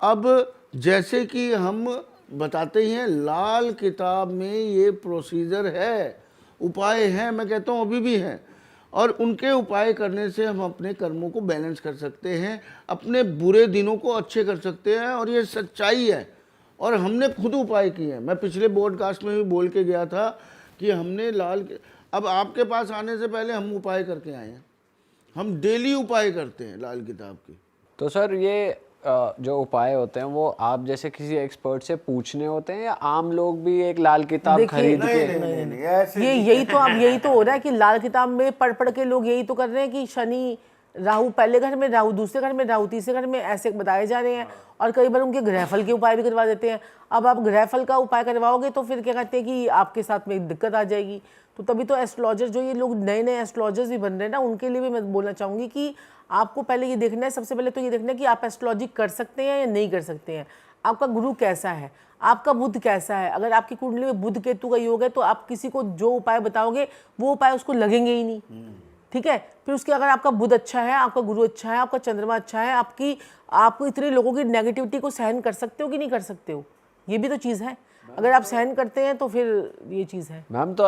अब जैसे कि हम बताते ही हैं लाल किताब में ये प्रोसीजर है, उपाय हैं, मैं कहता हूँ अभी भी हैं, और उनके उपाय करने से हम अपने कर्मों को बैलेंस कर सकते हैं, अपने बुरे दिनों को अच्छे कर सकते हैं, और ये सच्चाई है। और हमने खुद उपाय किए हैं। मैं पिछले पॉडकास्ट में भी बोल के गया था कि हमने अब आपके पास आने से पहले हम उपाय करके आए हैं। हम डेली उपाय करते हैं लाल किताब की। तो सर ये जो उपाय होते हैं वो आप जैसे किसी एक्सपर्ट से पूछने होते हैं या आम लोग भी एक लाल किताब खरीद के? यही तो हो रहा है कि लाल किताब में पढ़ के लोग यही तो कर रहे हैं कि शनि राहु पहले घर में, राहु दूसरे घर में, राहु तीसरे घर में, ऐसे बताए जा रहे हैं। और कई बार उनके ग्रहफल के उपाय भी करवा देते हैं। अब आप ग्रहफल का उपाय करवाओगे तो फिर क्या कहते हैं कि आपके साथ में दिक्कत आ जाएगी। तो तभी तो एस्ट्रोलॉजर जो ये लोग नए एस्ट्रोलॉजर्स भी बन रहे हैं ना, उनके लिए भी मैं बोलना चाहूँगी कि आपको पहले ये देखना है, सबसे पहले तो ये देखना है कि आप एस्ट्रोलॉजी कर सकते हैं या नहीं कर सकते हैं। आपका गुरु कैसा है, आपका बुध कैसा है। अगर आपकी कुंडली में बुध केतु का योग है तो आप किसी को जो उपाय बताओगे वो उपाय उसको लगेंगे ही नहीं। ठीक है, फिर उसके अगर आपका बुध अच्छा है, आपका गुरु अच्छा है, आपका चंद्रमा अच्छा है, आपको इतने लोगों की नेगेटिविटी को सहन कर सकते हो कि नहीं कर सकते हो, ये भी तो चीज़ है। अगर आप सहन करते हैं तो फिर ये चीज़ है। मैम तो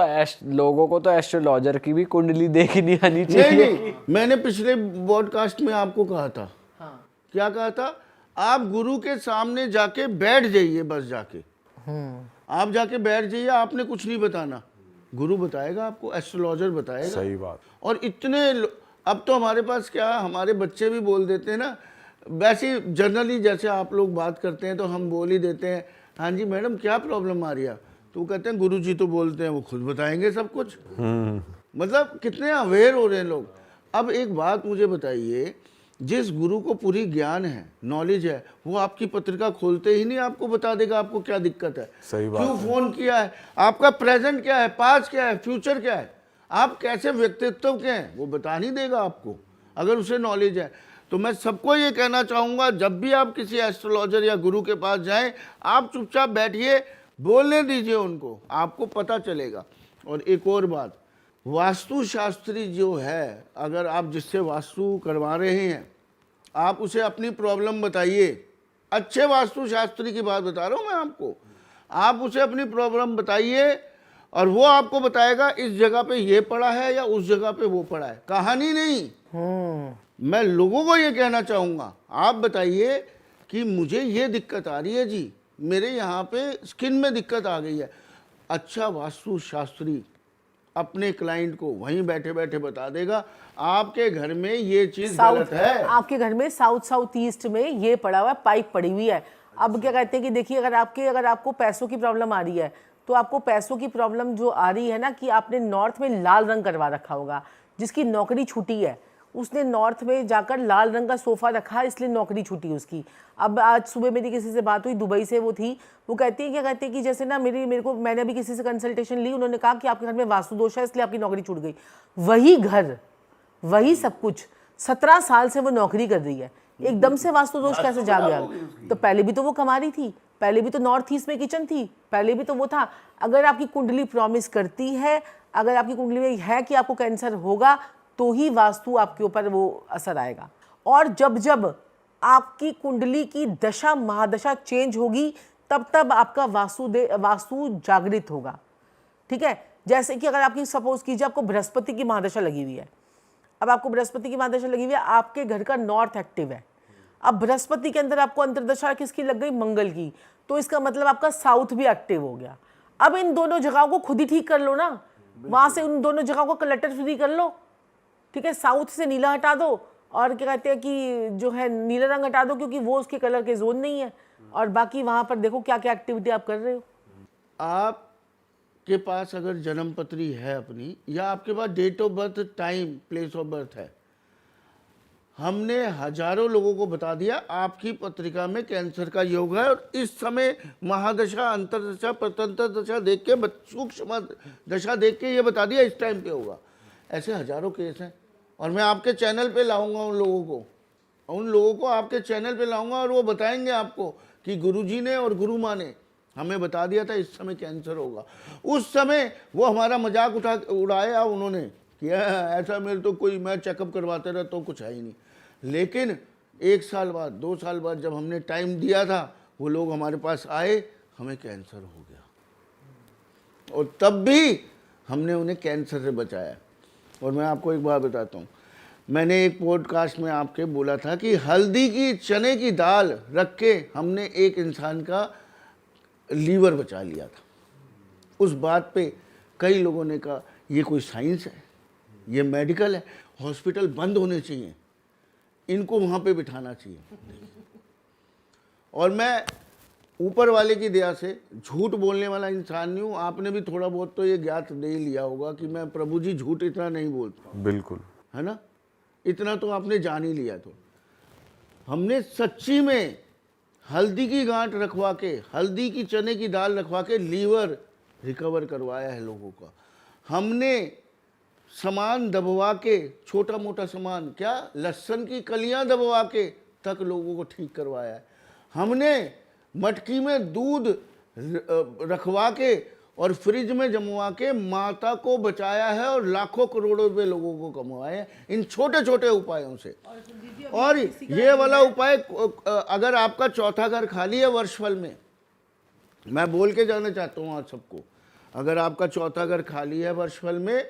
लोगों को तो एस्ट्रोलॉजर की भी कुंडली देखनी आनी चाहिए। नहीं, मैंने पिछले पॉडकास्ट में आपको कहा था। हाँ। क्या कहा था? आप गुरु के सामने जाके बैठ जाइए, बस जाके आप जाके बैठ जाइए, आपने कुछ नहीं बताना, गुरु बताएगा आपको, एस्ट्रोलॉजर बताएगा। सही बात। और इतने अब तो हमारे पास क्या, हमारे बच्चे भी बोल देते हैं ना, वैसे जनरली जैसे आप लोग बात करते हैं तो हम बोल ही देते हैं, हाँ जी मैडम क्या प्रॉब्लम आ रही है, तो वो कहते हैं गुरु जी तो बोलते हैं वो खुद बताएंगे सब कुछ। मतलब कितने अवेयर हो रहे हैं लोग। अब एक बात मुझे बताइए, जिस गुरु को पूरी ज्ञान है, नॉलेज है, वो आपकी पत्रिका खोलते ही नहीं आपको बता देगा आपको क्या दिक्कत है, सही बात क्यों फोन किया है, आपका प्रेजेंट क्या है, पास्ट क्या है, फ्यूचर क्या है, आप कैसे व्यक्तित्व के हैं, वो बता नहीं देगा आपको अगर उसे नॉलेज है। तो मैं सबको ये कहना चाहूँगा, जब भी आप किसी एस्ट्रोलॉजर या गुरु के पास जाएं, आप चुपचाप बैठिए, बोलने दीजिए उनको, आपको पता चलेगा। और एक और बात, वास्तु शास्त्री जो है, अगर आप जिससे वास्तु करवा रहे हैं, आप उसे अपनी प्रॉब्लम बताइए। अच्छे वास्तु शास्त्री की बात बता रहा हूँ मैं आपको। आप उसे अपनी प्रॉब्लम बताइए और वो आपको बताएगा इस जगह पे ये पड़ा है या उस जगह पे वो पड़ा है, कहानी नहीं। मैं लोगों को ये कहना चाहूँगा, आप बताइए कि मुझे ये दिक्कत आ रही है जी, मेरे यहाँ पे स्किन में दिक्कत आ गई है। अच्छा वास्तु शास्त्री अपने क्लाइंट को वहीं बैठे बैठे बता देगा, आपके घर में ये चीज गलत है। आपके घर में साउथ ईस्ट में ये पड़ा हुआ है, पाइप पड़ी हुई है। अब क्या कहते हैं कि देखिए, अगर आपको पैसों की प्रॉब्लम आ रही है, तो आपको पैसों की प्रॉब्लम जो आ रही है ना, कि आपने नॉर्थ में लाल रंग करवा रखा होगा। जिसकी नौकरी छूटी है उसने नॉर्थ में जाकर लाल रंग का सोफा रखा, इसलिए नौकरी छूटी उसकी। अब आज सुबह मेरी किसी से बात हुई, दुबई से वो थी, वो कहती है, क्या कहते हैं कि जैसे ना मैंने अभी किसी से कंसल्टेशन ली, उन्होंने कहा कि आपके घर में वास्तु दोष है, इसलिए आपकी नौकरी छूट गई। वही घर, वही सब कुछ, 17 साल से वो नौकरी कर रही है, एकदम से वास्तु दोष कैसे जा गया? तो पहले भी तो वो कमा रही थी, पहले भी तो नॉर्थ ईस्ट में किचन थी, पहले भी तो वो था। अगर आपकी कुंडली प्रॉमिस करती है, अगर आपकी कुंडली में है कि आपको कैंसर होगा, तो ही वास्तु आपके ऊपर वो असर आएगा। और जब जब आपकी कुंडली की दशा महादशा चेंज होगी, तब तब आपका वास्तु जागृत होगा। ठीक है, जैसे कि अगर आपकी सपोज कीजिए आपको बृहस्पति की महादशा लगी हुई है, अब आपको बृहस्पति की महादशा लगी हुई है, आपके घर का नॉर्थ एक्टिव है। अब बृहस्पति के अंदर आपको अंतर्दशा किसकी लग गई? मंगल की। तो इसका मतलब आपका साउथ भी एक्टिव हो गया। अब इन दोनों जगहों को खुद ही ठीक कर लो ना, वहां से उन दोनों जगहों को क्लटर फ्री कर लो। ठीक है, साउथ से नीला हटा दो, और क्या कहते हैं कि जो है नीला रंग हटा दो, क्योंकि वो उसके कलर के जोन नहीं है। और बाकी वहां पर देखो क्या क्या एक्टिविटी आप कर रहे हो। आपके पास अगर जन्म पत्री है अपनी, या आपके पास date of birth, time, place of birth है, हमने हजारों लोगों को बता दिया आपकी पत्रिका में कैंसर का योग है, और इस समय महादशा, अंतरदशा, प्रतंत्र दशा देख के, सूक्ष्म दशा देख के ये बता दिया इस टाइम पे होगा। ऐसे हजारों केस हैं, और मैं आपके चैनल पे लाऊंगा उन लोगों को आपके चैनल पे लाऊंगा, और वो बताएंगे आपको कि गुरुजी ने और गुरु माँ ने हमें बता दिया था इस समय कैंसर होगा। उस समय वो हमारा मजाक उड़ाया उन्होंने कि ऐसा मेरे तो कोई, मैं चेकअप करवाते रहा तो कुछ है ही नहीं। लेकिन 1 साल बाद, 2 साल बाद जब हमने टाइम दिया था, वो लोग हमारे पास आए, हमें कैंसर हो गया, और तब भी हमने उन्हें कैंसर से बचाया। और मैं आपको एक बात बताता हूँ, मैंने एक पॉडकास्ट में आपके बोला था कि हल्दी की, चने की दाल रख के हमने एक इंसान का लीवर बचा लिया था। उस बात पे कई लोगों ने कहा ये कोई साइंस है, ये मेडिकल है, हॉस्पिटल बंद होने चाहिए, इनको वहाँ पे बिठाना चाहिए। और मैं ऊपर वाले की दया से झूठ बोलने वाला इंसान नहीं हूँ। आपने भी थोड़ा बहुत तो ये ज्ञात दे लिया होगा कि मैं, प्रभु जी, झूठ इतना नहीं बोलता। बिल्कुल, है ना, इतना तो आपने जान ही लिया। तो हमने सच्ची में हल्दी की गांठ रखवा के, हल्दी की चने की दाल रखवा के लीवर रिकवर करवाया है लोगों का। हमने सामान दबवा के, छोटा मोटा सामान, क्या लहसुन की कलियां दबवा के तक लोगों को ठीक करवाया है। हमने मटकी में दूध रखवा के और फ्रिज में जमवा के माता को बचाया है, और लाखों करोड़ों रुपए लोगों को कमाए हैं इन छोटे छोटे उपायों से। और ये वाला उपाय, अगर आपका चौथा घर खाली है वर्षफल में, मैं बोल के जाना चाहता हूँ आज सबको, अगर आपका चौथा घर खाली है वर्षफल में,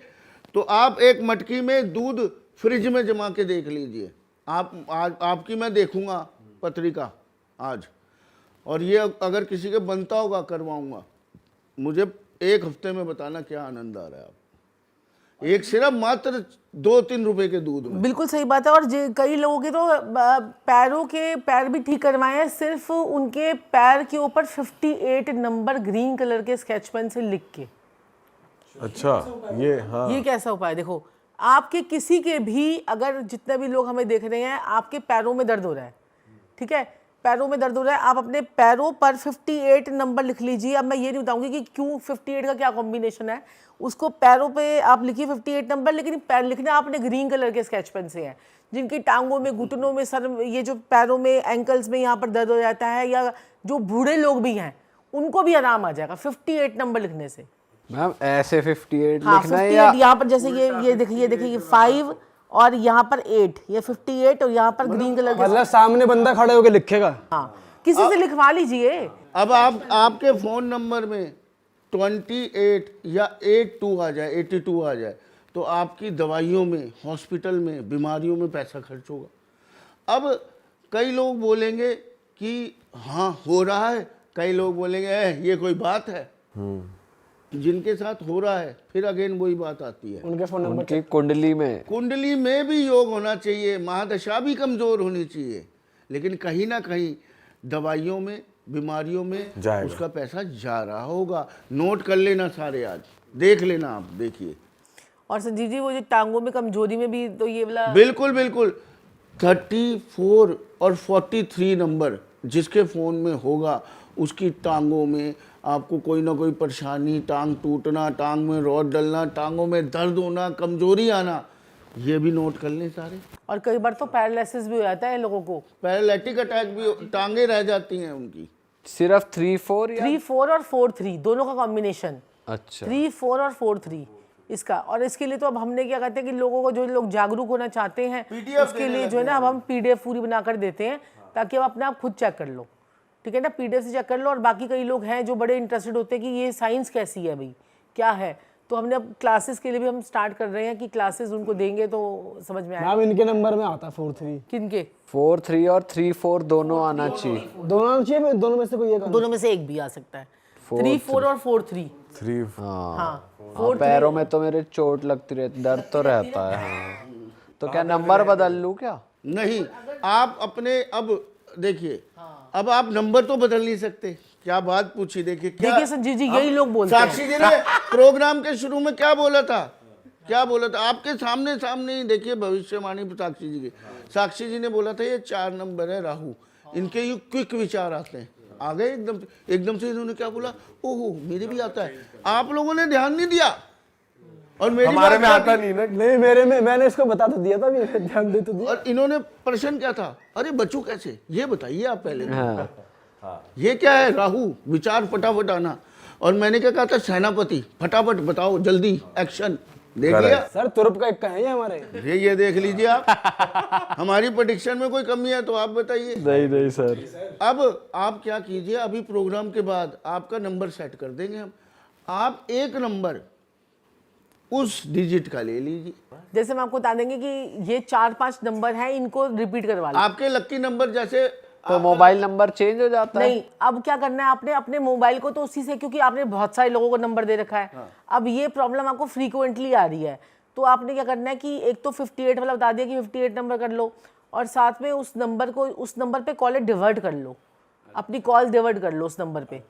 तो आप एक मटकी में दूध फ्रिज में जमा के देख लीजिए। आपकी मैं देखूंगा पत्रिका आज, और ये अगर किसी के बनता होगा करवाऊंगा। मुझे 1 हफ्ते में बताना क्या आनंद आ रहा है आप, एक सिर्फ मात्र 2-3 रुपए के दूध में। बिल्कुल सही बात है। और कई लोगों के तो पैर भी ठीक करवाए हैं, सिर्फ उनके पैर के ऊपर 58 नंबर ग्रीन कलर के स्केच पेन से लिख के। अच्छा, ये हाँ, ये कैसा उपाय? देखो, आपके किसी के भी, अगर जितने भी लोग हमें देख रहे हैं, आपके पैरों में दर्द हो रहा है, ठीक है, पैरों में दर्द हो रहा है, आप अपने पैरों पर 58 नंबर लिख लीजिए। अब मैं ये नहीं बताऊंगी कि क्यों 58 का क्या कॉम्बिनेशन है, उसको पैरों पे आप लिखिए 58 नंबर, लेकिन पैर लिखना आपने ग्रीन कलर के स्केच पेन से है। जिनकी टांगों में, घुटनों में, सर, ये जो पैरों में, एंकल्स में यहाँ पर दर्द हो जाता है, या जो बूढ़े लोग भी हैं उनको भी आराम आ जाएगा 58 नंबर लिखने से। मैम ऐसे 58 हाँ, लिखना है 58 या यहाँ पर जैसे ये देखिए 5 और यहाँ पर 8, ये 58 और यहाँ पर ग्रीन कलर के। मतलब सामने बंदा खड़े होके लिखेगा। हाँ, किसी से लिखवा लीजिए। अब आप आपके फोन नंबर में 28 या 82 आ जाए, 82 आ जाए, तो आपकी दवाइयों में, हॉस्पिटल में, बीमारियों में पैसा खर्च होगा। अब कई लोग बोलेंगे कि हाँ हो रहा है, कई लोग बोलेंगे ये कोई बात है। जिनके साथ हो रहा है, फिर अगेन वही बात आती है, उनके फोन नंबर उनकी कुंडली में भी योग होना चाहिए, महादशा भी कमजोर होनी चाहिए, लेकिन कहीं ना कहीं दवाइयों में, बीमारियों में जाएगा। उसका पैसा जा रहा होगा। नोट कर लेना सारे, आज देख लेना, आप देखिए। और संजीव जी, वो जो टांगों में कमजोरी में भी तो ये वाला बिल्कुल बिल्कुल 34 और 43 नंबर जिसके फ़ोन में होगा, उसकी टांगों में आपको कोई ना कोई परेशानी, टांग टूटना, टांग में रॉड डलना, टांगों में दर्द होना, कमजोरी आना, ये भी नोट कर लें सारे। और कई बार तो पैरालिसिस भी हो जाता है लोगों को, पैरालिटिक अटैक भी, टांगे रह जाती हैं उनकी। सिर्फ 3 4 या 3 4 और 4 3 दोनों का कॉम्बिनेशन। अच्छा 3 4 और 4 3 इसका। और इसके लिए तो अब हमने क्या कहते हैं कि लोगों को, जो लोग जागरूक होना चाहते हैं, PDF उसके लिए जो है ना, अब हम PDF पूरी बनाकर देते हैं, ताकि आप अपने आप खुद चेक कर लो। ठीक है ना, PDF से चेक कर लो। और बाकी कई लोग हैं जो बड़े इंटरेस्टेड होते हैं कि ये साइंस कैसी है भाई, क्या है, तो हमने अब क्लासेस के लिए भी हम स्टार्ट कर रहे हैं कि क्लासेस उनको देंगे तो समझ में आएगा। मैम इनके नंबर में आता है 4-3। किनके? 4 3 और 3 4 दोनों आना चाहिए। दोनों आना चाहिए, दोनों में से कोई एक। दोनों में से एक भी आ सकता है। 3 4 और 4 3। 3 हाँ, हाँ, पैरों में तो मेरे चोट लगती रहती, दर्द तो रहता है। हाँ, तो क्या नंबर बदल लूं क्या? नहीं, आप अपने, अब देखिए, अब आप नंबर तो बदल नहीं सकते। क्या बात पूछी, देखिए देखिए संजीव जी, यही लोग बोलते हैं। साक्षी जी ने प्रोग्राम के शुरू में क्या बोला था, क्या बोला था आपके सामने सामने ही देखिए, भविष्यवाणी साक्षी जी की। साक्षी जी ने बोला था ये 4 नंबर है राहु, इनके ये क्विक विचार आते हैं। आ गए एकदम से इन्होंने क्या बोला, ओहो मेरे भी आता है। आप लोगों ने ध्यान नहीं दिया, और मेरी हमारे में बात आता नहीं ना। नहीं, मेरे में, मैंने इसको बता तो दिया था, भी ध्यान दे तो दिया। और इन्होंने प्रश्न क्या था, अरे बच्चों कैसे, ये बताइए आप पहले। हाँ, ये क्या है, राहु विचार फटाफट आना। और मैंने क्या कहा था, सेनापति फटाफट बताओ, जल्दी एक्शन। देख लिया सर, तुरुप का इक्का है ये हमारे। ये देख लीजिए आप। हमारी प्रेडिक्शन में कोई कमी है तो आप बताइए। नहीं सर। अब आप क्या कीजिए, अभी प्रोग्राम के बाद आपका नंबर सेट कर देंगे हम। आप एक नंबर उस डिजिट का ले लीजिए। जैसे हम आपको बता देंगे कि ये 4-5 नंबर हैं, इनको रिपीट करवा लो। आपके लकी नंबर, जैसे तो मोबाइल नंबर चेंज हो जाता है? नहीं, अब क्या करना है आपने, अपने मोबाइल को तो उसी से, क्योंकि आपने बहुत सारे लोगों को नंबर दे रखा है। अब ये प्रॉब्लम आपको फ्रीक्वेंटली आ रही है, तो आपने क्या करना है कि एक तो 58 वाला बता दिया कि 58 नंबर कर लो, और साथ में उस नंबर पे कॉल डिवर्ट कर लो, अपनी कॉल डिवर्ट कर लो उस नंबर पे।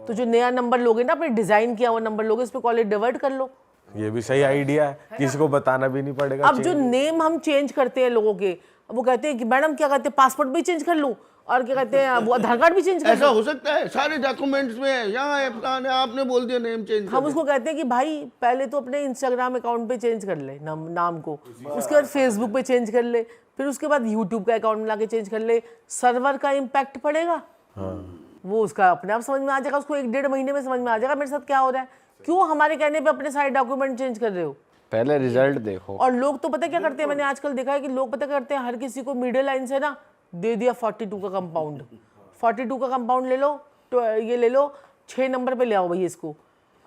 तो जो नया नंबर लोगे ना, अपने डिजाइन किया हुआ नंबर लोगे, उस पर कॉल डिवर्ट कर लो। ये भी सही आइडिया है, किसी को बताना भी नहीं पड़ेगा। अब जो नेम हम चेंज करते हैं लोगों के, वो कहते हैं कि मैडम क्या कहते हैं, पासपोर्ट भी चेंज कर लूं, और क्या कहते हैं वो आधार कार्ड भी चेंज कर ऐसा हो सकता है, सारे डॉक्यूमेंट्स में यहाँ आपने बोल दिया नेम चेंज हम उसको कहते हैं कि भाई पहले तो अपने इंस्टाग्राम अकाउंट पे चेंज कर ले नाम को, उसके बाद फेसबुक पे चेंज कर ले, फिर उसके बाद यूट्यूब का अकाउंट मिला के चेंज कर ले। सर्वर का इम्पैक्ट पड़ेगा, वो उसका अपने आप समझ में आ जाएगा, उसको 1-1.5 महीने में समझ में आ जाएगा मेरे साथ क्या हो रहा है, क्यों हमारे कहने पे अपने सारे डॉक्यूमेंट चेंज कर रहे हो। पहले रिजल्ट देखो। और लोग तो पता क्या करते हैं, मैंने आजकल देखा है कि लोग पता क्या करते हैं, हर किसी को मिडिल लाइन से ना दे दिया 42 का कंपाउंड। 42 का कंपाउंड ले लो, तो ये ले लो, 6 नंबर पे ले आओ भाई इसको।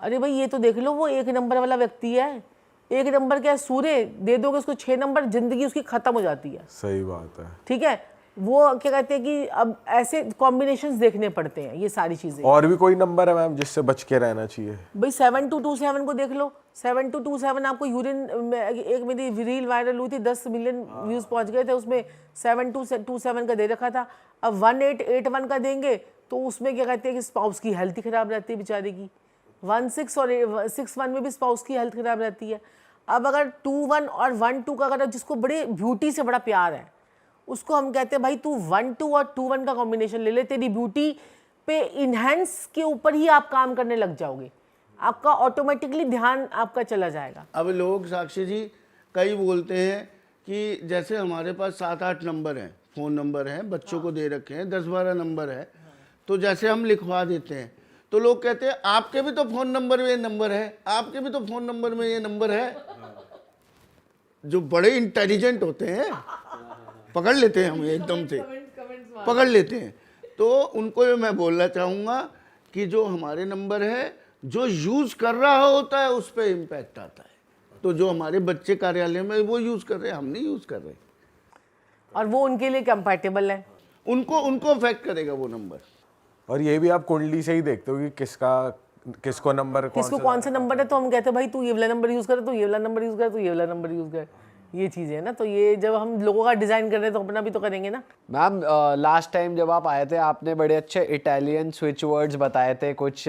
अरे भाई ये तो देख लो, वो 1 नंबर वाला व्यक्ति है, 1 नंबर क्या है, सूर्य, दे दोगे उसको 6 नंबर, जिंदगी उसकी खत्म हो जाती है। सही बात है। ठीक है, वो क्या कहते हैं कि अब ऐसे कॉम्बिनेशंस देखने पड़ते हैं, ये सारी चीजें। और भी कोई नंबर है मैम जिससे बच के रहना चाहिए? भाई 7227 को देख लो, 7227 आपको यूरिन, एक मेरी रील वायरल हुई थी, 10 मिलियन व्यूज पहुंच गए थे, उसमें 7227 का दे रखा था। अब 1881 का देंगे तो उसमें क्या कहते हैं कि स्पाउस की हेल्थ ही खराब रहती है बेचारे की। 16 और 61 में भी स्पाउस की हेल्थ खराब रहती है। अब अगर 21 और 12 का, अगर जिसको बड़े ब्यूटी से बड़ा प्यार है, उसको हम कहते हैं भाई तू 1-2 और 2-1 का कॉम्बिनेशन ले ले, तेरी ब्यूटी पे इनहेंस के ऊपर ही आप काम करने लग जाओगे, आपका ऑटोमेटिकली ध्यान आपका चला जाएगा। अब लोग साक्षी जी कई बोलते हैं कि जैसे हमारे पास 7-8 नंबर हैं, फ़ोन नंबर हैं, बच्चों को दे रखे हैं, 10-12 नंबर है, तो जैसे हम लिखवा देते हैं तो लोग कहते हैं आपके भी तो फ़ोन नंबर में ये नंबर है, आपके भी तो फ़ोन नंबर में ये नंबर है। जो बड़े इंटेलिजेंट होते हैं पकड़ लेते हैं, हमें एकदम से पकड़ लेते हैं। तो उनको मैं बोलना चाहूँगा कि जो हमारे नंबर है, जो यूज़ कर रहा होता है उस पर इम्पैक्ट आता है। तो जो हमारे बच्चे कार्यालय में वो यूज़ कर रहे हैं, हम नहीं यूज़ कर रहे, और वो उनके लिए कंपैटिबल है, उनको अफेक्ट करेगा वो नंबर। और ये भी आप कुंडली से ही देखते हो कि किसको नंबर किसको कौन सा नंबर है, तो हम कहते हैं भाई तू ये वाला नंबर यूज़ कर, तू ये वाला नंबर यूज़ कर, तू ये वाला नंबर यूज़ कर, ये चीज़ है ना। तो ये जब हम लोगों का डिज़ाइन कर रहे हैं तो अपना भी तो करेंगे ना। मैम लास्ट टाइम जब आप आए थे आपने बड़े अच्छे इटालियन स्विच वर्ड्स बताए थे कुछ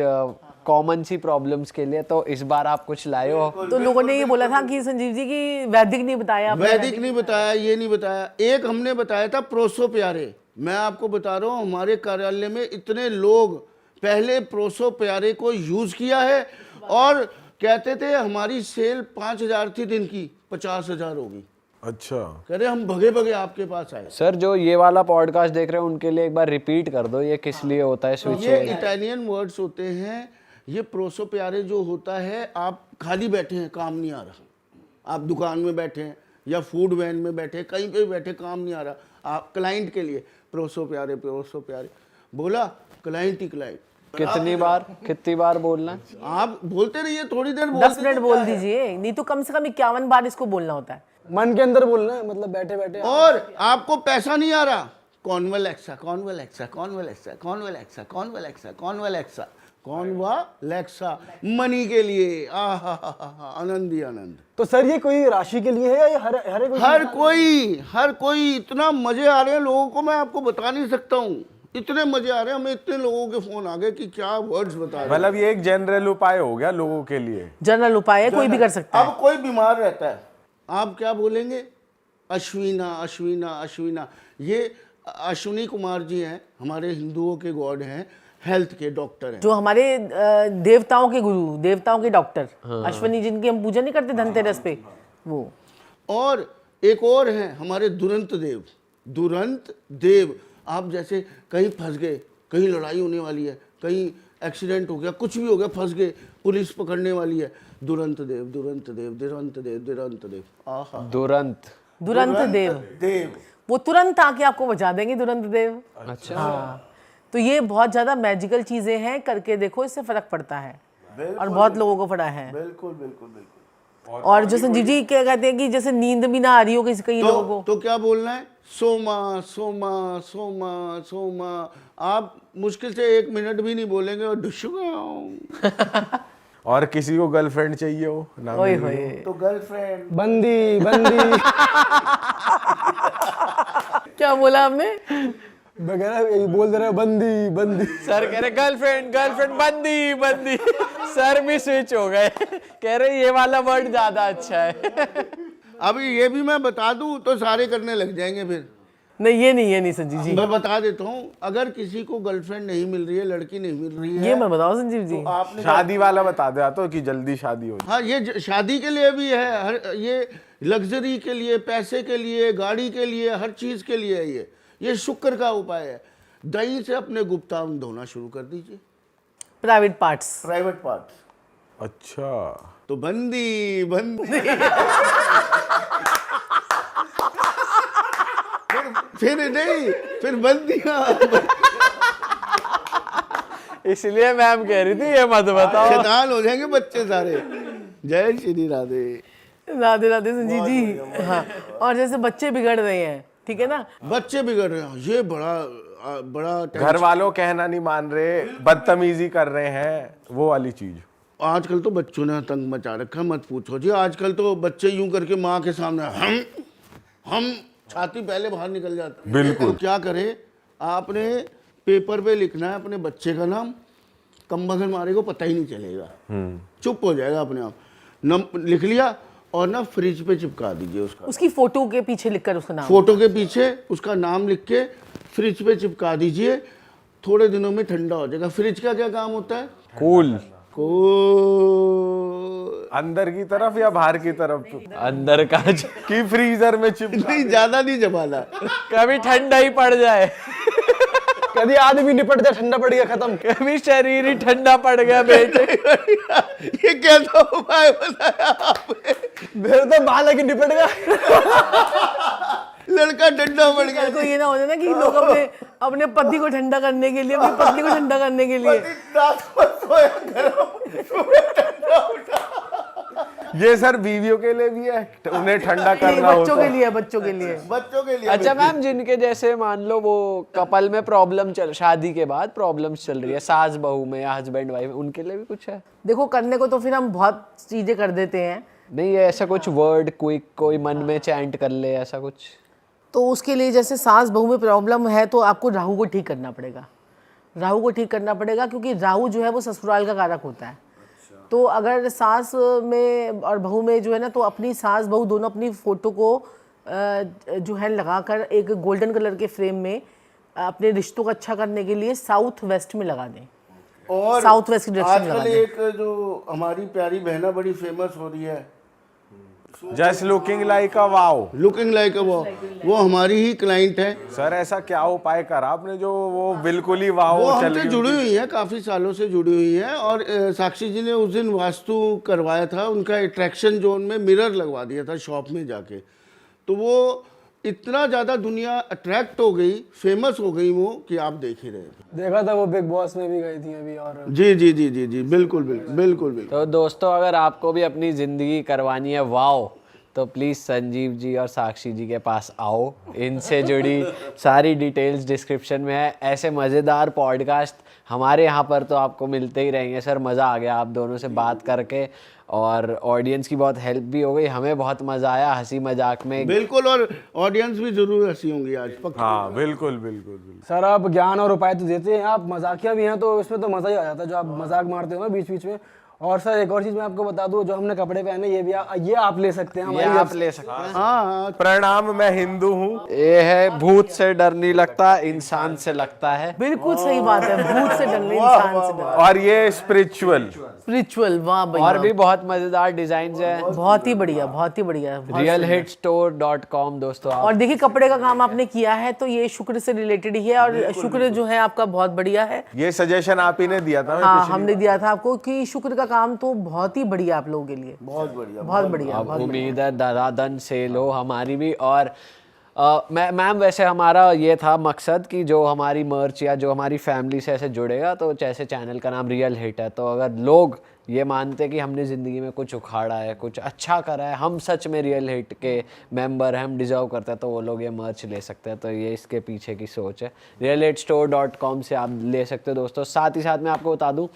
कॉमन सी प्रॉब्लम्स के लिए, तो इस बार आप कुछ लाए हो? तो लोगों ने ये बोला था कि संजीव जी की वैदिक नहीं बताया आपने, वैदिक नहीं बताया, ये नहीं बताया। एक हमने बताया था प्रोसो प्यारे। मैं आपको बता रहा हूँ हमारे कार्यालय में इतने लोग पहले प्रोसो प्यारे को यूज़ किया है और कहते थे हमारी सेल 5,000 थी दिन की, 50,000 होगी। अच्छा, कह रहे हम भगे भगे आपके पास आए। सर जो ये वाला पॉडकास्ट देख रहे हैं उनके लिए एक बार रिपीट कर दो, ये किस लिए होता है स्विच? ये इटालियन वर्ड्स होते हैं। ये प्रोसो प्यारे जो होता है, आप खाली बैठे हैं, काम नहीं आ रहा, आप दुकान में बैठे हैं या फूड वैन में बैठे, कहीं पे बैठे, काम नहीं आ रहा, आप क्लाइंट के लिए प्रोसो प्यारे बोला, क्लाइंट ही क्लाइंट। कितनी बार बोलना है? आप बोलते रहिए, थोड़ी देर 10 मिनट बोल दीजिए, नहीं तो कम से कम 51 बार इसको बोलना होता है। मन के अंदर बोलना है, मतलब बैठे बैठे। और आपको पैसा नहीं आ रहा, कॉन्वलेक्सा कॉन्वलेक्सा कॉन्वलेक्सा कॉन्वलेक्सा कॉन्वलेक्सा कॉन्वलेक्सा कॉन्वलेक्सा, मनी के लिए। आनंद ही आनंद। तो सर ये कोई राशि के लिए है या ये हर कोई इतना मजे आ रहे हैं लोगों को, मैं आपको बता नहीं सकता हूँ, इतने मजे आ रहे हैं हमें, इतने लोगों के फोन आ गए कि क्या वर्ड्स बता रहे हैं। मतलब ये एक जनरल उपाय हो गया लोगों के लिए, जनरल उपाय है, कोई भी कर सकता है। अब कोई बीमार रहता है, आप क्या बोलेंगे? अश्विना अश्विना अश्विना। ये अश्विनी कुमार जी हैं, हमारे हिंदुओं के गॉड हैं, हेल्थ के डॉक्टर हैं, जो हमारे देवताओं के गुरु, देवताओं के डॉक्टर, अश्विनी जिनकी हम पूजा नहीं करते धनतेरस पे, वो। और एक और हैं हमारे दुरंत देव। आप जैसे कहीं फंस गए, कहीं लड़ाई होने वाली है, कहीं एक्सीडेंट हो गया, कुछ भी हो गया, फंस गए, पुलिस पकड़ने वाली है, दुरंत देव। आहा, दुरंत देव, वो तुरंत आके आपको बचा देंगे, दुरंत देव। अच्छा। हाँ, तो ये बहुत ज्यादा मैजिकल चीजें हैं, करके देखो, इससे फर्क पड़ता है और बहुत लोगों को पड़ा है। बिल्कुल। और जो संजीव जी क्या कहते हैं कि जैसे नींद भी ना आ रही हो कई लोगों को, तो क्या बोलना है? सोमा सोमा सोमा सोमा। आप मुश्किल से 1 मिनट भी नहीं बोलेंगे और डुशुगा। और किसी को गर्लफ्रेंड चाहिए हो ना, ओए होए, तो गर्लफ्रेंड बंदी क्या बोला आपने? वगैरह बोल दे रहे हो, बंदी। सर कह रहे गर्लफ्रेंड बंदी। सर भी स्विच हो गए, कह रहे ये वाला वर्ड ज्यादा अच्छा है। अभी ये भी मैं बता दूं तो सारे करने लग जाएंगे फिर। नहीं ये नहीं संजीव जी, मैं बता देता हूँ, अगर किसी को गर्लफ्रेंड नहीं मिल रही है, लड़की नहीं मिल रही है, ये मैं बताओ संजीव जी, तो आपने शादी वाला बता दे तो कि जल्दी शादी हो जाए। हाँ, ये शादी के लिए भी है, ये लग्जरी के लिए, पैसे के लिए, गाड़ी के लिए, हर चीज के लिए है। ये शुक्र का उपाय है। दही से अपने गुप्तांग धोना शुरू कर दीजिए, प्राइवेट पार्ट्स। अच्छा, तो बंदी फिर बंदियां। इसलिए मैम कह रही थी ये मत बताओ, शैतान हो जाएंगे बच्चे सारे। जय श्री राधे राधे संजीव जी। हाँ, और जैसे बच्चे बिगड़ रहे हैं, ठीक है ना, बच्चे बिगड़ रहे हैं, ये बड़ा घर वालों कहना नहीं मान रहे, बदतमीजी कर रहे हैं, वो वाली चीज। आजकल तो बच्चों ने तंग मचा रखा, मत पूछो जी। आजकल तो बच्चे यूं करके माँ के सामने हम छाती पहले बाहर निकल जाती। बिल्कुल। तो क्या करे, आपने पेपर पे लिखना है अपने बच्चे का नाम, कम बगल मारे को पता ही नहीं चलेगा, चुप हो जाएगा अपने आप। लिख लिया, और ना फ्रिज पे चिपका दीजिए उसका, उसकी फोटो के पीछे लिखकर उसका नाम। फोटो के पीछे उसका नाम लिख के फ्रिज पे चिपका दीजिए। थोड़े दिनों में ठंडा हो जाएगा। फ्रिज का क्या काम होता है? कूल। को अंदर की तरफ या बाहर की तरफ? अंदर का कि फ्रीजर में चिपका? नहीं, ज्यादा नहीं जमाना। कभी ठंडा ही पड़ जाए, कभी आदमी निपट जाए, ठंडा पड़ गया, खत्म। कभी शरीर ही ठंडा पड़ गया बेटे। ये कैसा उपाय बताया आपने? फिर तो बाल की निपट गया। लड़का ठंडा पड़ गया। कल को ये ना हो जाए ना कि लोग अपने अपने पति को ठंडा करने के लिए, अपनी पत्नी को ठंडा करने के लिए। रात को सोया गरम, सुबह ठंडा उठा। ये सर बीवियों के लिए भी है, उन्हें ठंडा ये करना बच्चों होता के है। लिए, बच्चों के लिए। बच्चों के लिए। अच्छा मैम, जिनके जैसे मान लो वो कपल में प्रॉब्लम चल, शादी के बाद प्रॉब्लम्स चल रही है सास बहू में या हस्बैंड वाइफ में, उनके लिए भी कुछ है? देखो, करने को तो फिर हम बहुत चीजें कर देते हैं, नहीं, ये ऐसा कुछ वर्ड कोई मन में चैंट कर ले, ऐसा कुछ? तो उसके लिए जैसे सास बहू में प्रॉब्लम है तो आपको राहु को ठीक करना पड़ेगा। राहु को ठीक करना पड़ेगा क्योंकि राहु जो है वो ससुराल का कारक होता है। तो अगर सास में और बहू में जो है ना, तो अपनी सास बहू दोनों अपनी फोटो को जो है लगाकर एक गोल्डन कलर के फ्रेम में अपने रिश्तों को अच्छा करने के लिए साउथ वेस्ट में लगा दें। और साउथ वेस्ट की डायरेक्शन में लगा आजकल दें। एक जो हमारी प्यारी बहना बड़ी फेमस हो रही है, just looking like a wow, looking like वो हमारी ही क्लाइंट है। सर ऐसा क्या उपाय करा आपने जो वो बिल्कुल ही वाओ वो चल हमसे गई? जुड़ी हुई है, काफी सालों से जुड़ी हुई है। और साक्षी जी ने उस दिन वास्तु करवाया था, उनका अट्रैक्शन जोन में मिरर लगवा दिया था शॉप में जाके। तो वो इतना ज्यादा दुनिया अट्रैक्ट हो गई, फेमस हो गई वो, कि आप देख ही रहे थे। देखा था वो बिग बॉस में भी गई थी अभी। और जी जी जी जी जी, बिल्कुल बिल्कुल बिल्कुल बिल्कुल। तो दोस्तों, अगर आपको भी अपनी ज़िंदगी करवानी है वाओ, तो प्लीज़ संजीव जी और साक्षी जी के पास आओ। इनसे जुड़ी सारी डिटेल्स डिस्क्रिप्शन में है। ऐसे मज़ेदार पॉडकास्ट हमारे यहाँ पर तो आपको मिलते ही रहेंगे। सर मज़ा आ गया आप दोनों से बात करके, और ऑडियंस की बहुत हेल्प भी हो गई, हमें बहुत मज़ा आया हंसी मजाक में। बिल्कुल, और ऑडियंस भी जरूर हंसी होंगी आज, पक्का। हाँ बिल्कुल बिल्कुल बिल्कुल। सर आप ज्ञान और उपाय तो देते हैं, आप मजाकिया भी हैं, तो इसमें तो मजा ही आ जाता है जो आप मजाक मारते हो ना बीच बीच में। और सर एक और चीज मैं आपको बता दूं, जो हमने कपड़े पहने ये आप ले सकते हैं ये हमारी आप ले सकते हैं। हाँ, प्रणाम, मैं हिंदू हूँ। ये है भूत से डर नहीं लगता, इंसान से लगता है। बिल्कुल सही बात है, भूत से डरने, इंसान से डरना। और ये स्पिरिचुअल। स्पिरिचुअल, वाह भैया, और भी बहुत मज़ेदार डिज़ाइन है। बहुत ही बढ़िया, बहुत ही बढ़िया। realhitstore.com दोस्तों आप। और देखिए, कपड़े का काम आपने किया है तो ये शुक्र से रिलेटेड ही है, और शुक्र जो है आपका बहुत बढ़िया है। ये सजेशन आप ही ने दिया था। हाँ, हमने दिया था आपको कि शुक्र का काम तो बहुत ही बढ़िया आप लोगों के लिए, बहुत बढ़िया। बहुत बढ़िया। अब उम्मीद है धड़ाधन सेल हो हमारी भी। और मैम वैसे हमारा ये था मकसद कि जो हमारी मर्च या जो हमारी फैमिली से ऐसे जुड़ेगा, तो जैसे चैनल का नाम रियल हिट है, तो अगर लोग ये मानते कि हमने ज़िंदगी में कुछ उखाड़ा है, कुछ अच्छा करा है, हम सच में रियल हिट के मेंबर हैं, हम डिज़र्व करते हैं, तो वो लोग ये मर्च ले सकते हैं। तो ये इसके पीछे की सोच है। realhitstore.com से आप ले सकते हो दोस्तों। साथ ही साथ मैं आपको बता दूँ,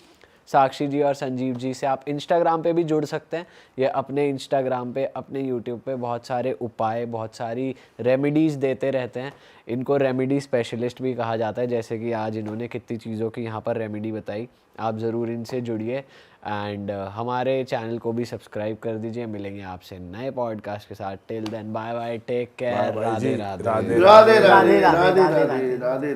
साक्षी जी और संजीव जी से आप इंस्टाग्राम पे भी जुड़ सकते हैं। ये अपने इंस्टाग्राम पे, अपने यूट्यूब पे बहुत सारे उपाय, बहुत सारी रेमेडीज़ देते रहते हैं। इनको रेमेडी स्पेशलिस्ट भी कहा जाता है, जैसे कि आज इन्होंने कितनी चीज़ों की यहाँ पर रेमेडी बताई। आप ज़रूर इनसे जुड़िए एंड हमारे चैनल को भी सब्सक्राइब कर दीजिए। मिलेंगे आपसे नए पॉडकास्ट के साथ। Till then bye bye, take care, Radhe Radhe. Radhe Radhe Radhe Radhe Radhe Radhe.